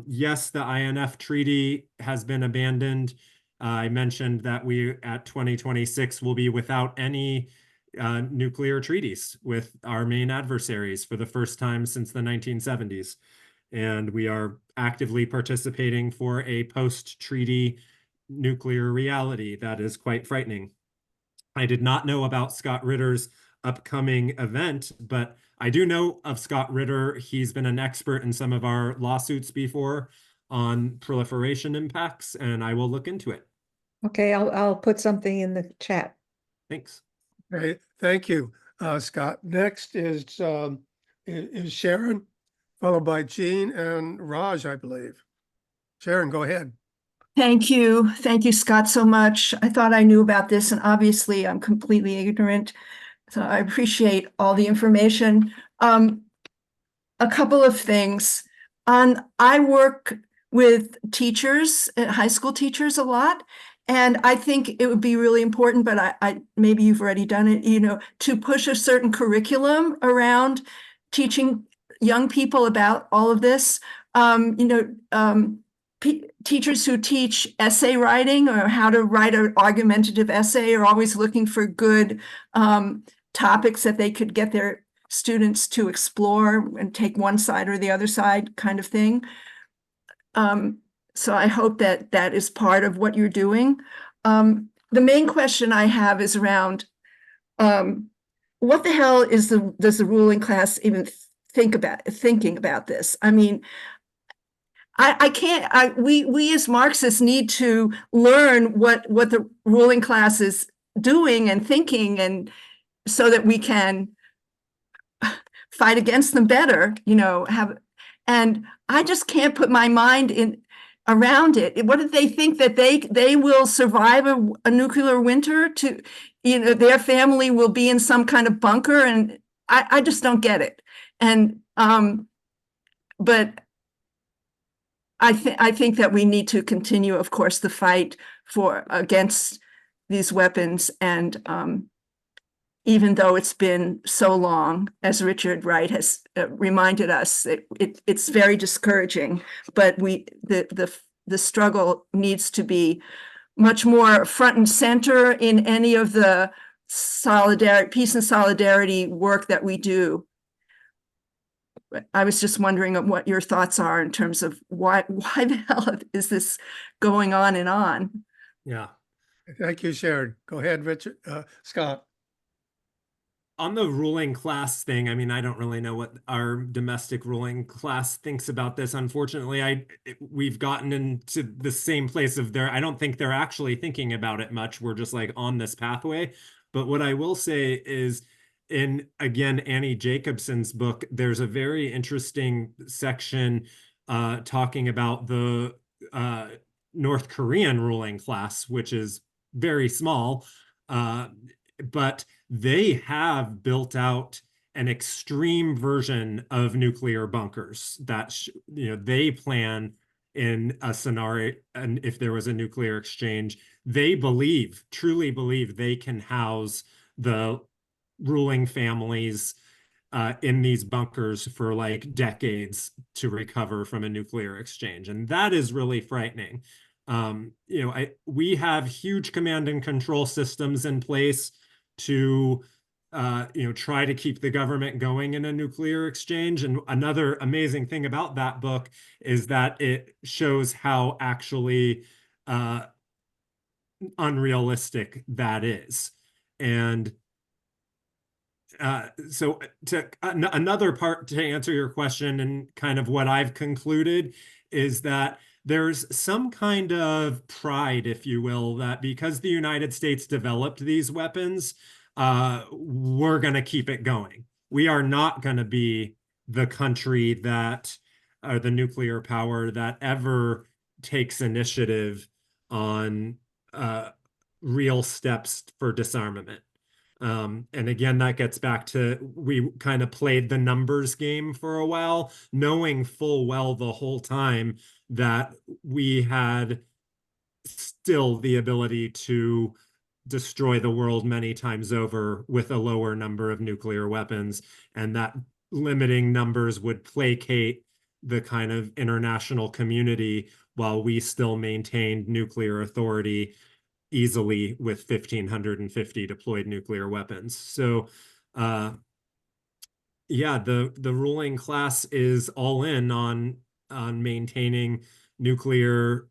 Yes, the INF treaty has been abandoned. I mentioned that we at 2026 will be without any nuclear treaties with our main adversaries for the first time since the 1970s. And we are actively participating for a post-treaty nuclear reality that is quite frightening. I did not know about Scott Ritter's upcoming event, but I do know of Scott Ritter. He's been an expert in some of our lawsuits before on proliferation impacts, and I will look into it. Okay, I'll put something in the chat. Thanks. Great, thank you, Scott. Next is Sharon, followed by Jean and Raj, I believe. Sharon, go ahead. Thank you. Thank you, Scott, so much. I thought I knew about this, and obviously I'm completely ignorant. So I appreciate all the information. A couple of things. I work with teachers, high school teachers a lot, and I think it would be really important, but I maybe you've already done it, to push a certain curriculum around teaching young people about all of this. Teachers who teach essay writing or how to write an argumentative essay are always looking for good topics that they could get their students to explore and take one side or the other side kind of thing. So I hope that that is part of what you're doing. The main question I have is around what the hell does the ruling class even thinking about this? I mean, I can't, we as Marxists need to learn what the ruling class is doing and thinking, and so that we can fight against them better, and I just can't put my mind around it. What do they think, that they will survive a nuclear winter? Their family will be in some kind of bunker, and I just don't get it. And but I think that we need to continue, of course, the fight against these weapons. And even though it's been so long, as Richard Wright has reminded us, it's very discouraging. But the struggle needs to be much more front and center in any of the peace and solidarity work that we do. I was just wondering what your thoughts are in terms of why the hell is this going on and on? Yeah. Thank you, Sharon. Go ahead, Richard, Scott. On the ruling class thing, I mean, I don't really know what our domestic ruling class thinks about this. Unfortunately, we've gotten into the same place of I don't think they're actually thinking about it much. We're just like on this pathway. But what I will say is, in, again, Annie Jacobson's book, there's a very interesting section talking about the North Korean ruling class, which is very small, but they have built out an extreme version of nuclear bunkers that they plan in a scenario, and if there was a nuclear exchange, they truly believe they can house the ruling families in these bunkers for like decades to recover from a nuclear exchange. And that is really frightening. We have huge command and control systems in place to try to keep the government going in a nuclear exchange. And another amazing thing about that book is that it shows how actually unrealistic that is. And so another part to answer your question, and kind of what I've concluded, is that there's some kind of pride, if you will, that because the United States developed these weapons, we're going to keep it going. We are not going to be the country that, or the nuclear power that ever takes initiative on real steps for disarmament. And again, that gets back to, we kind of played the numbers game for a while, knowing full well the whole time that we had still the ability to destroy the world many times over with a lower number of nuclear weapons, and that limiting numbers would placate the kind of international community while we still maintained nuclear authority easily with 1,550 deployed nuclear weapons. So yeah, the ruling class is all in on maintaining nuclear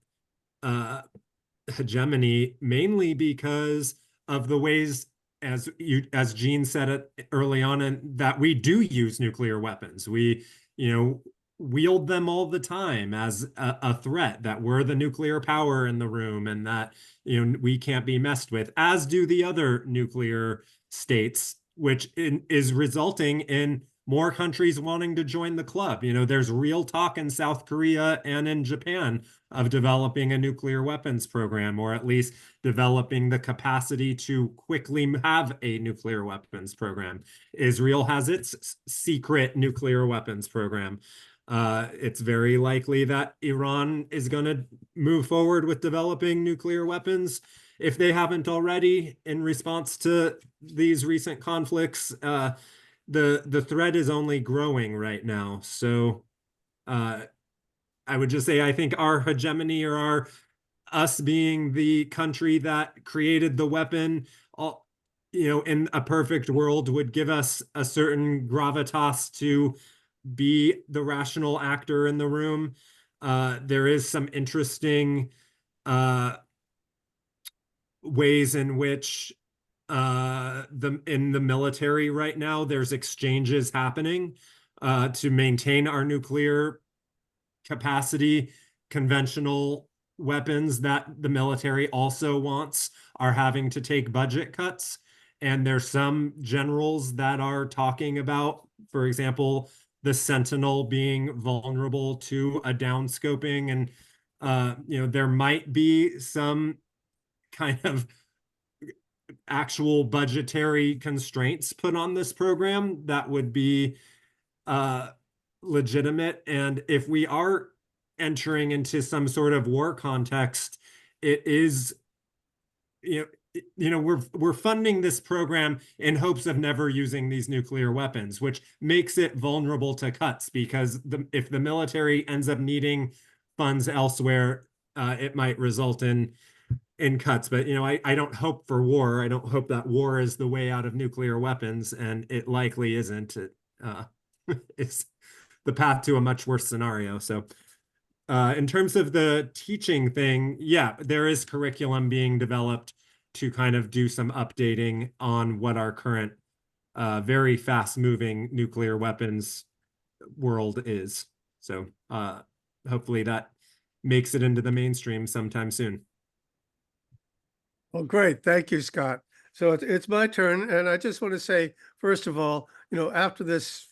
hegemony, mainly because of the ways, as Gene said it early on, and that we do use nuclear weapons. We, wield them all the time as a threat, that we're the nuclear power in the room, and that we can't be messed with, as do the other nuclear states, which is resulting in more countries wanting to join the club. There's real talk in South Korea and in Japan of developing a nuclear weapons program, or at least developing the capacity to quickly have a nuclear weapons program. Israel has its secret nuclear weapons program. It's very likely that Iran is going to move forward with developing nuclear weapons, if they haven't already, in response to these recent conflicts. The threat is only growing right now. So I would just say, I think our hegemony, or us being the country that created the weapon, in a perfect world, would give us a certain gravitas to be the rational actor in the room. There is some interesting ways in which in the military right now, there's exchanges happening to maintain our nuclear capacity. Conventional weapons that the military also wants are having to take budget cuts. And there's some generals that are talking about, for example, the Sentinel being vulnerable to a downscoping. And, there might be some kind of actual budgetary constraints put on this program that would be legitimate. And if we are entering into some sort of war context, it is, we're funding this program in hopes of never using these nuclear weapons, which makes it vulnerable to cuts, because if the military ends up needing funds elsewhere, it might result in cuts. But I don't hope for war. I don't hope that war is the way out of nuclear weapons, and it likely isn't. It's the path to a much worse scenario. So in terms of the teaching thing, yeah, there is curriculum being developed to kind of do some updating on what our current very fast moving nuclear weapons world is. So hopefully that makes it into the mainstream sometime soon. Well, great. Thank you, Scott. So it's my turn. And I just want to say, first of all, after this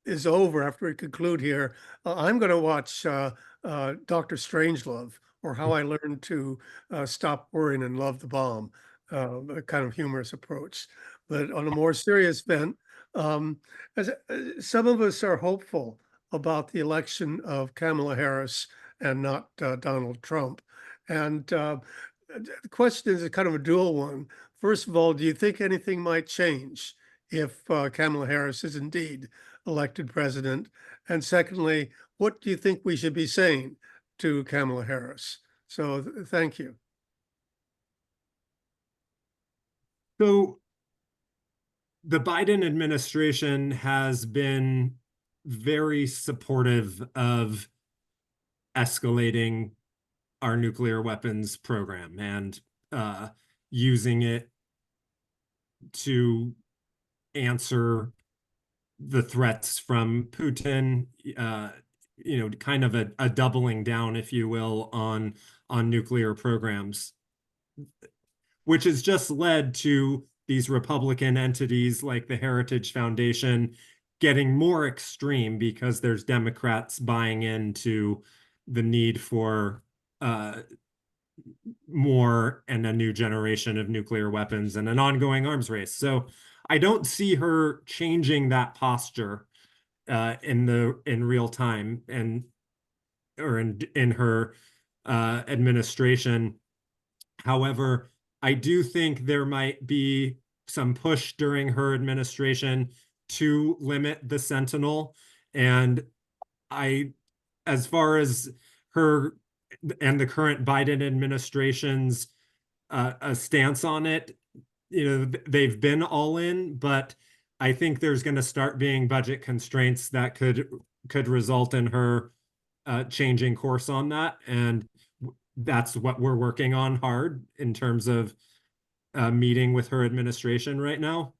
is over, after we conclude here, I'm going to watch Dr. Strangelove, or How I Learned to Stop Worrying and Love the Bomb, a kind of humorous approach. But on a more serious bent, as some of us are hopeful about the election of Kamala Harris and not Donald Trump. And the question is a kind of a dual one. First of all, do you think anything might change if Kamala Harris is indeed elected president? And secondly, what do you think we should be saying to Kamala Harris? So thank you. So the Biden administration has been very supportive of escalating our nuclear weapons program and using it to answer the threats from Putin, kind of a doubling down, if you will, on nuclear programs, which has just led to these Republican entities like the Heritage Foundation getting more extreme because there's Democrats buying into the need for more and a new generation of nuclear weapons and an ongoing arms race. So I don't see her changing that posture in real time or in her administration. However, I do think there might be some push during her administration to limit the Sentinel. And as far as her and the current Biden administration's a stance on it, they've been all in, but I think there's going to start being budget constraints that could result in her changing course on that. And that's what we're working on hard in terms of meeting with her administration right now.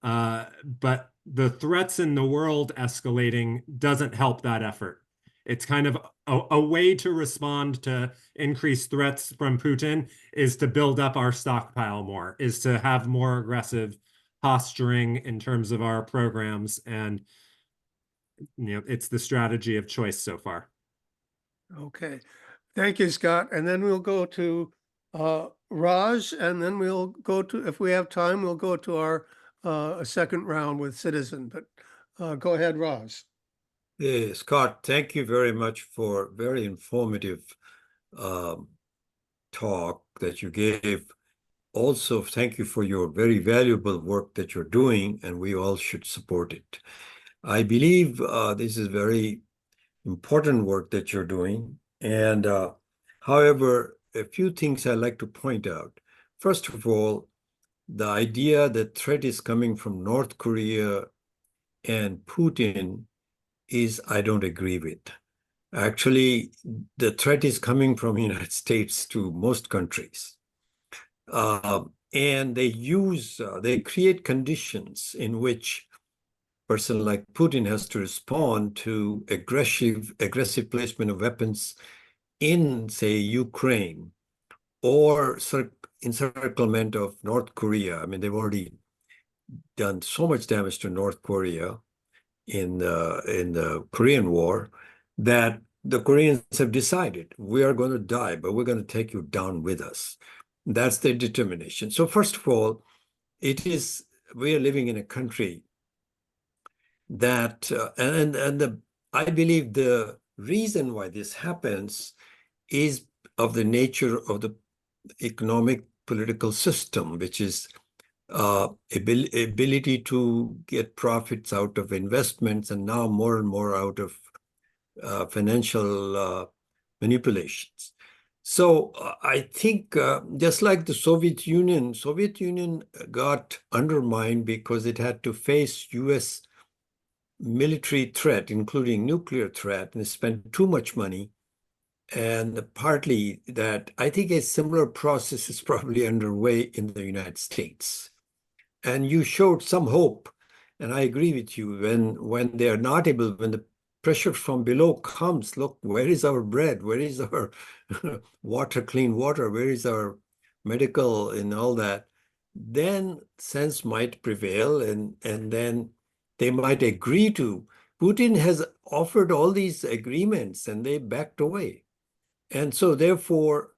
But the threats in the world escalating doesn't help that effort. It's kind of a way to respond to increased threats from Putin is to build up our stockpile more, is to have more aggressive posturing in terms of our programs. And, it's the strategy of choice so far. Okay. Thank you, Scott. And then we'll go to Raj, and then we'll go to, if we have time, we'll go to our second round with Citizen. But go ahead, Raj. Hey, Scott, thank you very much for very informative talk that you gave. Also, thank you for your very valuable work that you're doing, and we all should support it. I believe this is very important work that you're doing. And however, a few things I'd like to point out. First of all, the idea that threat is coming from North Korea and Putin I don't agree with. Actually, the threat is coming from the United States to most countries. And they create conditions in which a person like Putin has to respond to aggressive placement of weapons in, say, Ukraine or encirclement of North Korea. I mean, they've already done so much damage to North Korea in the Korean War that the Koreans have decided we are going to die, but we're going to take you down with us. That's their determination. So first of all, we are living in a country that, I believe the reason why this happens is of the nature of the economic political system, which is ability to get profits out of investments and now more and more out of financial manipulations. So I think just like the Soviet Union got undermined because it had to face US military threat, including nuclear threat, and it spent too much money. And partly that, I think a similar process is probably underway in the United States. And you showed some hope, and I agree with you, when they are not able, when the pressure from below comes, look, where is our bread? Where is our water, clean water? Where is our medical and all that? Then sense might prevail, and then they might agree to. Putin has offered all these agreements, and they backed away. And so therefore,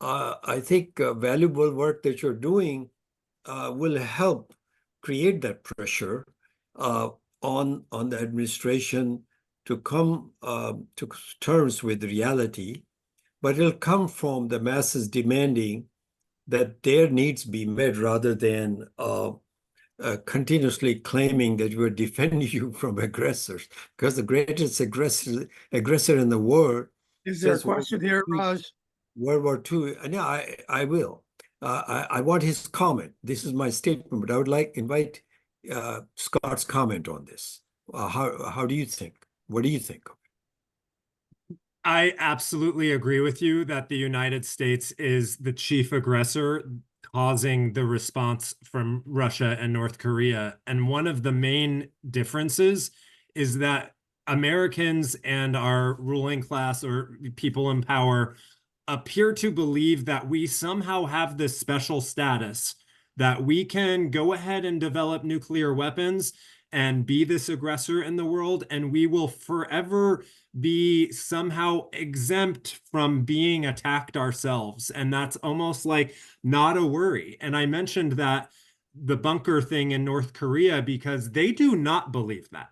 I think valuable work that you're doing will help create that pressure on the administration to come to terms with reality, but it'll come from the masses demanding that their needs be met rather than continuously claiming that we're defending you from aggressors, because the greatest aggressor in the world. Is there a question here, Raj? World War II. Yeah, I will. I want his comment. This is my statement, but I would invite Scott's comment on this. How do you think? What do you think? I absolutely agree with you that the United States is the chief aggressor, causing the response from Russia and North Korea. And one of the main differences is that Americans and our ruling class or people in power appear to believe that we somehow have this special status, that we can go ahead and develop nuclear weapons and be this aggressor in the world, and we will forever be somehow exempt from being attacked ourselves. And that's almost like not a worry. And I mentioned that the bunker thing in North Korea because they do not believe that.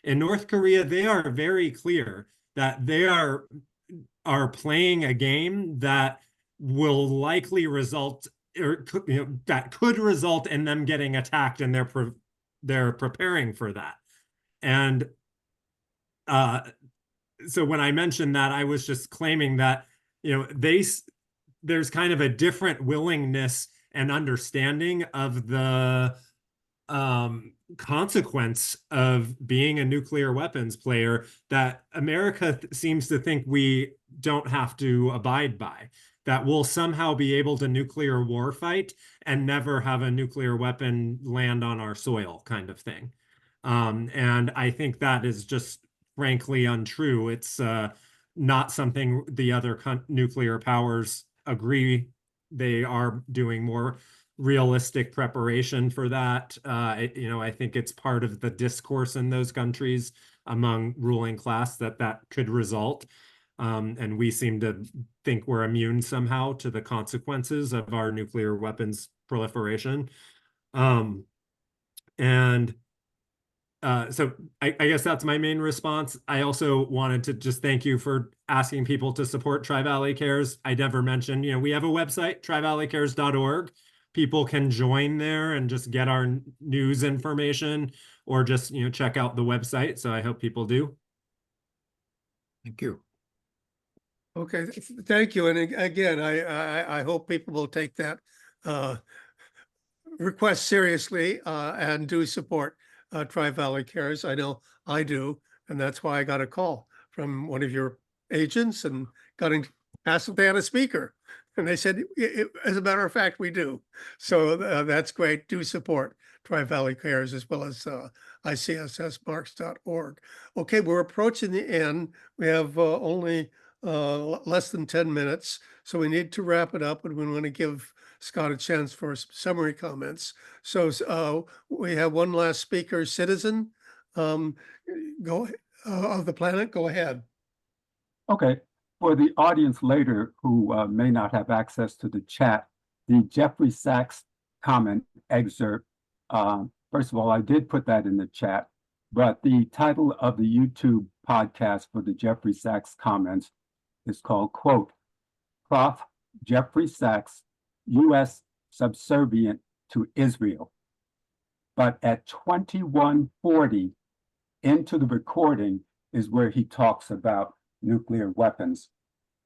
In North Korea, they are very clear that they are playing a game that will likely result, or that could result in them getting attacked, and they're preparing for that. And so when I mentioned that, I was just claiming that there's kind of a different willingness and understanding of the consequence of being a nuclear weapons player that America seems to think we don't have to abide by, that we'll somehow be able to nuclear war fight and never have a nuclear weapon land on our soil kind of thing. And I think that is just frankly untrue. It's not something the other nuclear powers agree. They are doing more realistic preparation for that. I think it's part of the discourse in those countries among ruling class that could result. And we seem to think we're immune somehow to the consequences of our nuclear weapons proliferation. So I guess that's my main response. I also wanted to just thank you for asking people to support Tri-Valley Cares. I never mentioned, we have a website, trivalleycares.org. People can join there and just get our news information or just, check out the website. So I hope people do. Thank you. Okay, thank you. And again, I hope people will take that request seriously and do support Tri-Valley Cares. I know I do, and that's why I got a call from one of your agents and asked if they had a speaker. And they said, as a matter of fact, we do. So that's great. Do support Tri-Valley Cares as well as ICSSmarks.org. Okay, we're approaching the end. We have only less than 10 minutes, so we need to wrap it up, and we want to give Scott a chance for some summary comments. So we have one last speaker, Citizen of the planet. Go ahead. Okay. For the audience later who may not have access to the chat, the Jeffrey Sachs comment excerpt, first of all, I did put that in the chat, but the title of the YouTube podcast for the Jeffrey Sachs comments is called, quote, Prof. Jeffrey Sachs, U.S. subservient to Israel. But at 2140 into the recording is where he talks about nuclear weapons.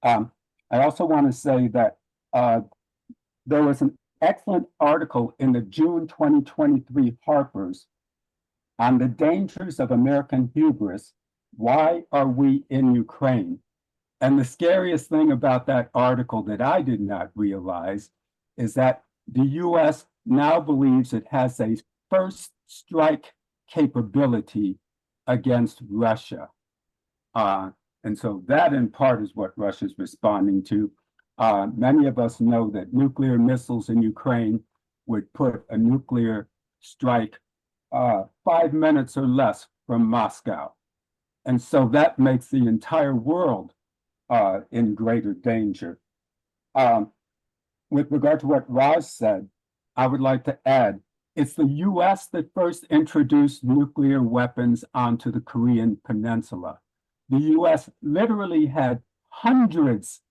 I also want to say that there was an excellent article in the June 2023 Harper's on the dangers of American hubris. Why are we in Ukraine? And the scariest thing about that article that I did not realize is that the US now believes it has a first strike capability against Russia. And so that in part is what Russia's responding to. Many of us know that nuclear missiles in Ukraine would put a nuclear strike 5 minutes or less from Moscow. And so that makes the entire world in greater danger. With regard to what Raj said, I would like to add, it's the US that first introduced nuclear weapons onto the Korean Peninsula. The US literally had hundreds,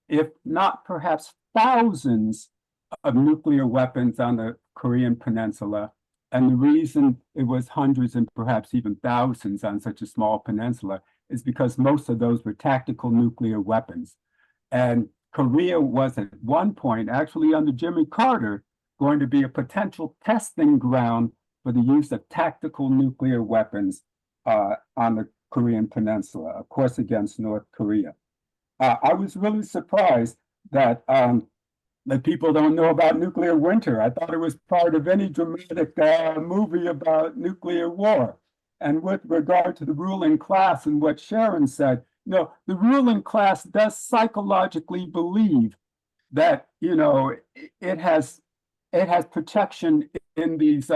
if not perhaps thousands, of nuclear weapons on the Korean Peninsula. And the reason it was hundreds and perhaps even thousands on such a small peninsula is because most of those were tactical nuclear weapons. And Korea was at one point, actually under Jimmy Carter, going to be a potential testing ground for the use of tactical nuclear weapons on the Korean Peninsula, of course, against North Korea. I was really surprised that people don't know about nuclear winter. I thought it was part of any dramatic movie about nuclear war. And with regard to the ruling class and what Sharon said, the ruling class does psychologically believe that, it has protection in these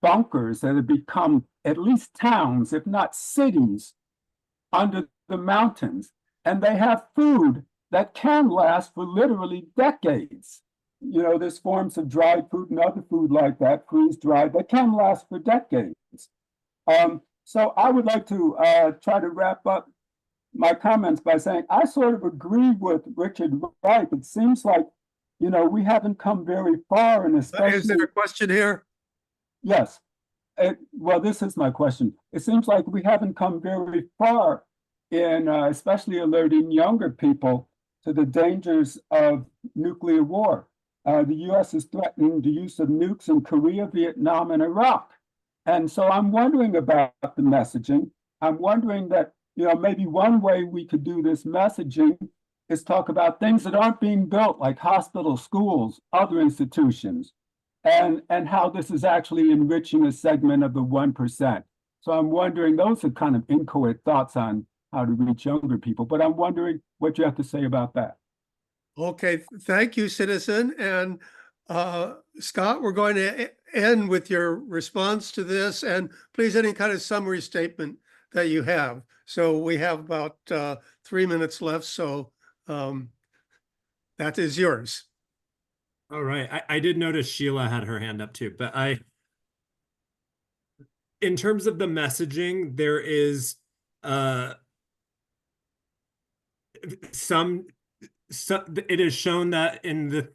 bunkers that have become at least towns, if not cities, under the mountains. And they have food that can last for literally decades. There's forms of dried food and other food like that, freeze-dried, that can last for decades. So I would like to try to wrap up my comments by saying I sort of agree with Richard Wright. It seems like, we haven't come very far, and especially— Is there a question here? Yes. Well, this is my question. It seems like we haven't come very far in especially alerting younger people to the dangers of nuclear war. The U.S. is threatening the use of nukes in Korea, Vietnam, and Iraq. And so I'm wondering about the messaging. I'm wondering that, maybe one way we could do this messaging is talk about things that aren't being built, like hospitals, schools, other institutions, and how this is actually enriching a segment of the 1%. So I'm wondering, those are kind of inchoate thoughts on how to reach younger people, but I'm wondering what you have to say about that. Okay, thank you, citizen. And Scott, we're going to end with your response to this, and please any kind of summary statement that you have. So we have about 3 minutes left, so that is yours. All right. I did notice Sheila had her hand up too, but in terms of the messaging, there is it is shown that in the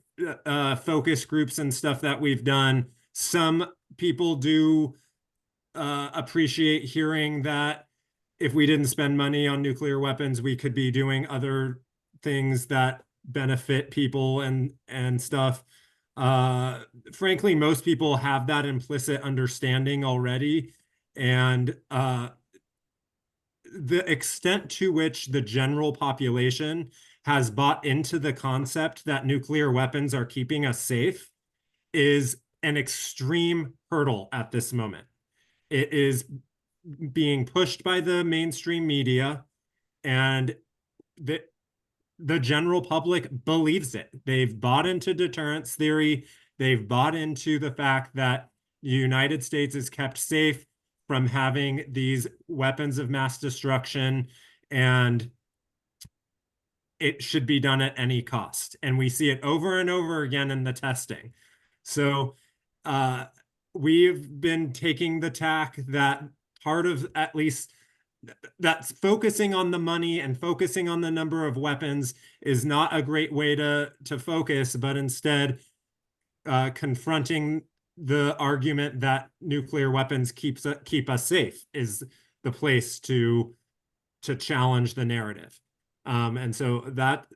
focus groups and stuff that we've done, some people do appreciate hearing that if we didn't spend money on nuclear weapons, we could be doing other things that benefit people and stuff. Frankly, most people have that implicit understanding already, and the extent to which the general population has bought into the concept that nuclear weapons are keeping us safe is an extreme hurdle at this moment. It is being pushed by the mainstream media, and the general public believes it. They've bought into deterrence theory. They've bought into the fact that the United States is kept safe from having these weapons of mass destruction, and it should be done at any cost. And we see it over and over again in the testing. So we've been taking the tack that part of, at least, that's focusing on the money and focusing on the number of weapons is not a great way to focus, but instead confronting the argument that nuclear weapons keep us safe is the place to challenge the narrative. And so that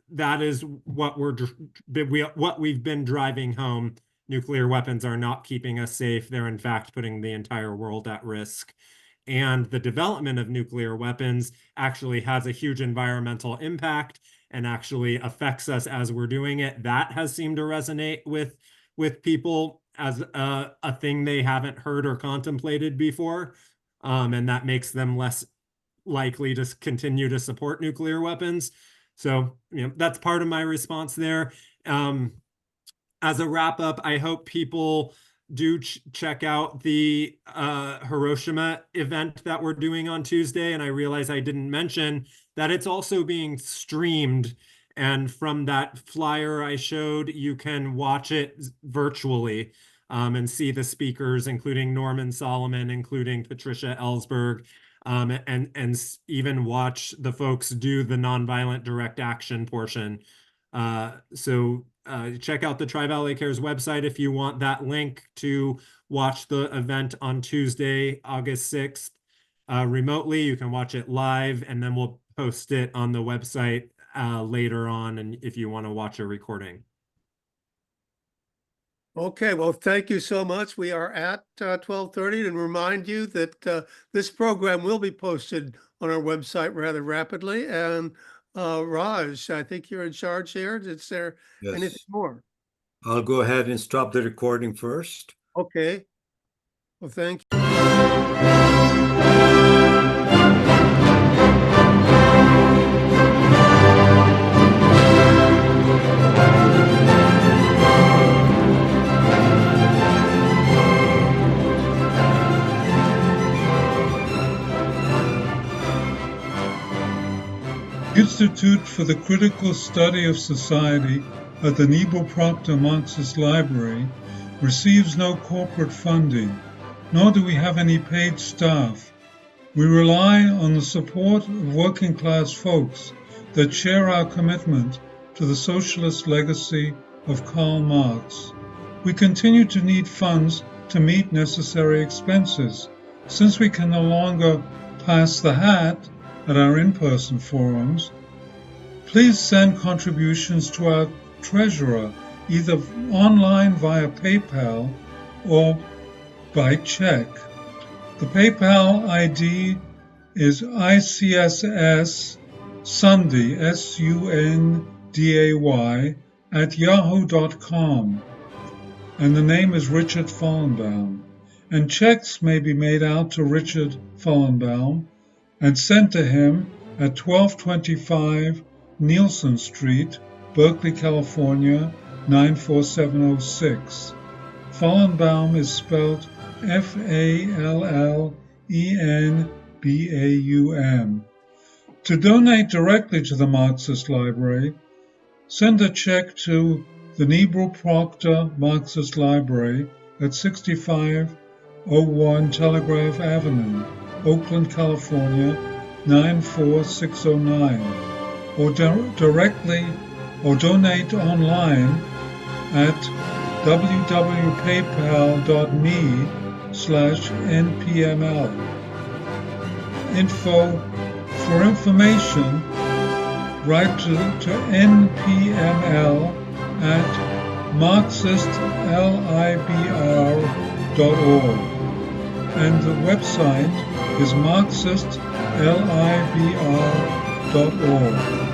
is what we've been driving home. Nuclear weapons are not keeping us safe. They're in fact putting the entire world at risk. And the development of nuclear weapons actually has a huge environmental impact and actually affects us as we're doing it. That has seemed to resonate with people as a thing they haven't heard or contemplated before. And that makes them less likely to continue to support nuclear weapons. So, that's part of my response there. As a wrap up, I hope people do check out the Hiroshima event that we're doing on Tuesday. And I realize I didn't mention that it's also being streamed. And from that flyer I showed, you can watch it virtually and see the speakers, including Norman Solomon, including Patricia Ellsberg, and even watch the folks do the nonviolent direct action portion. So check out the Tri-Valley Cares website if you want that link to watch the event on Tuesday, August 6th remotely. You can watch it live, and then we'll post it on the website later on, and if you want to watch a recording. Okay, well, thank you so much. We are at 12:30 and remind you that this program will be posted on our website rather rapidly. And Raj, I think you're in charge here. Is there anything Yes. more? I'll go ahead and stop the recording first. Okay. Well, thank you. Institute for the Critical Study of Society at the Nebo Proctor Marxist Library receives no corporate funding, nor do we have any paid staff. We rely on the support of working class folks that share our commitment to the socialist legacy of Karl Marx. We continue to need funds to meet necessary expenses. Since we can no longer pass the hat at our in-person forums, please send contributions to our treasurer, either online via PayPal or by check. The PayPal ID is ICSS Sunday, SUNDAY, @yahoo.com, and the name is Richard Fallenbaum. And checks may be made out to Richard Fallenbaum and sent to him at 1225 Nielsen Street, Berkeley, California, 94706. Fallenbaum is spelled Fallenbaum. To donate directly to the Marxist Library, send a check to the Nebo Proctor Marxist Library at 6501 Telegraph Avenue, Oakland, California, 94609, or directly or donate online at www.paypal.me/npml. For information, write to npml at marxistlibr.org, and the website is marxistlibr.org.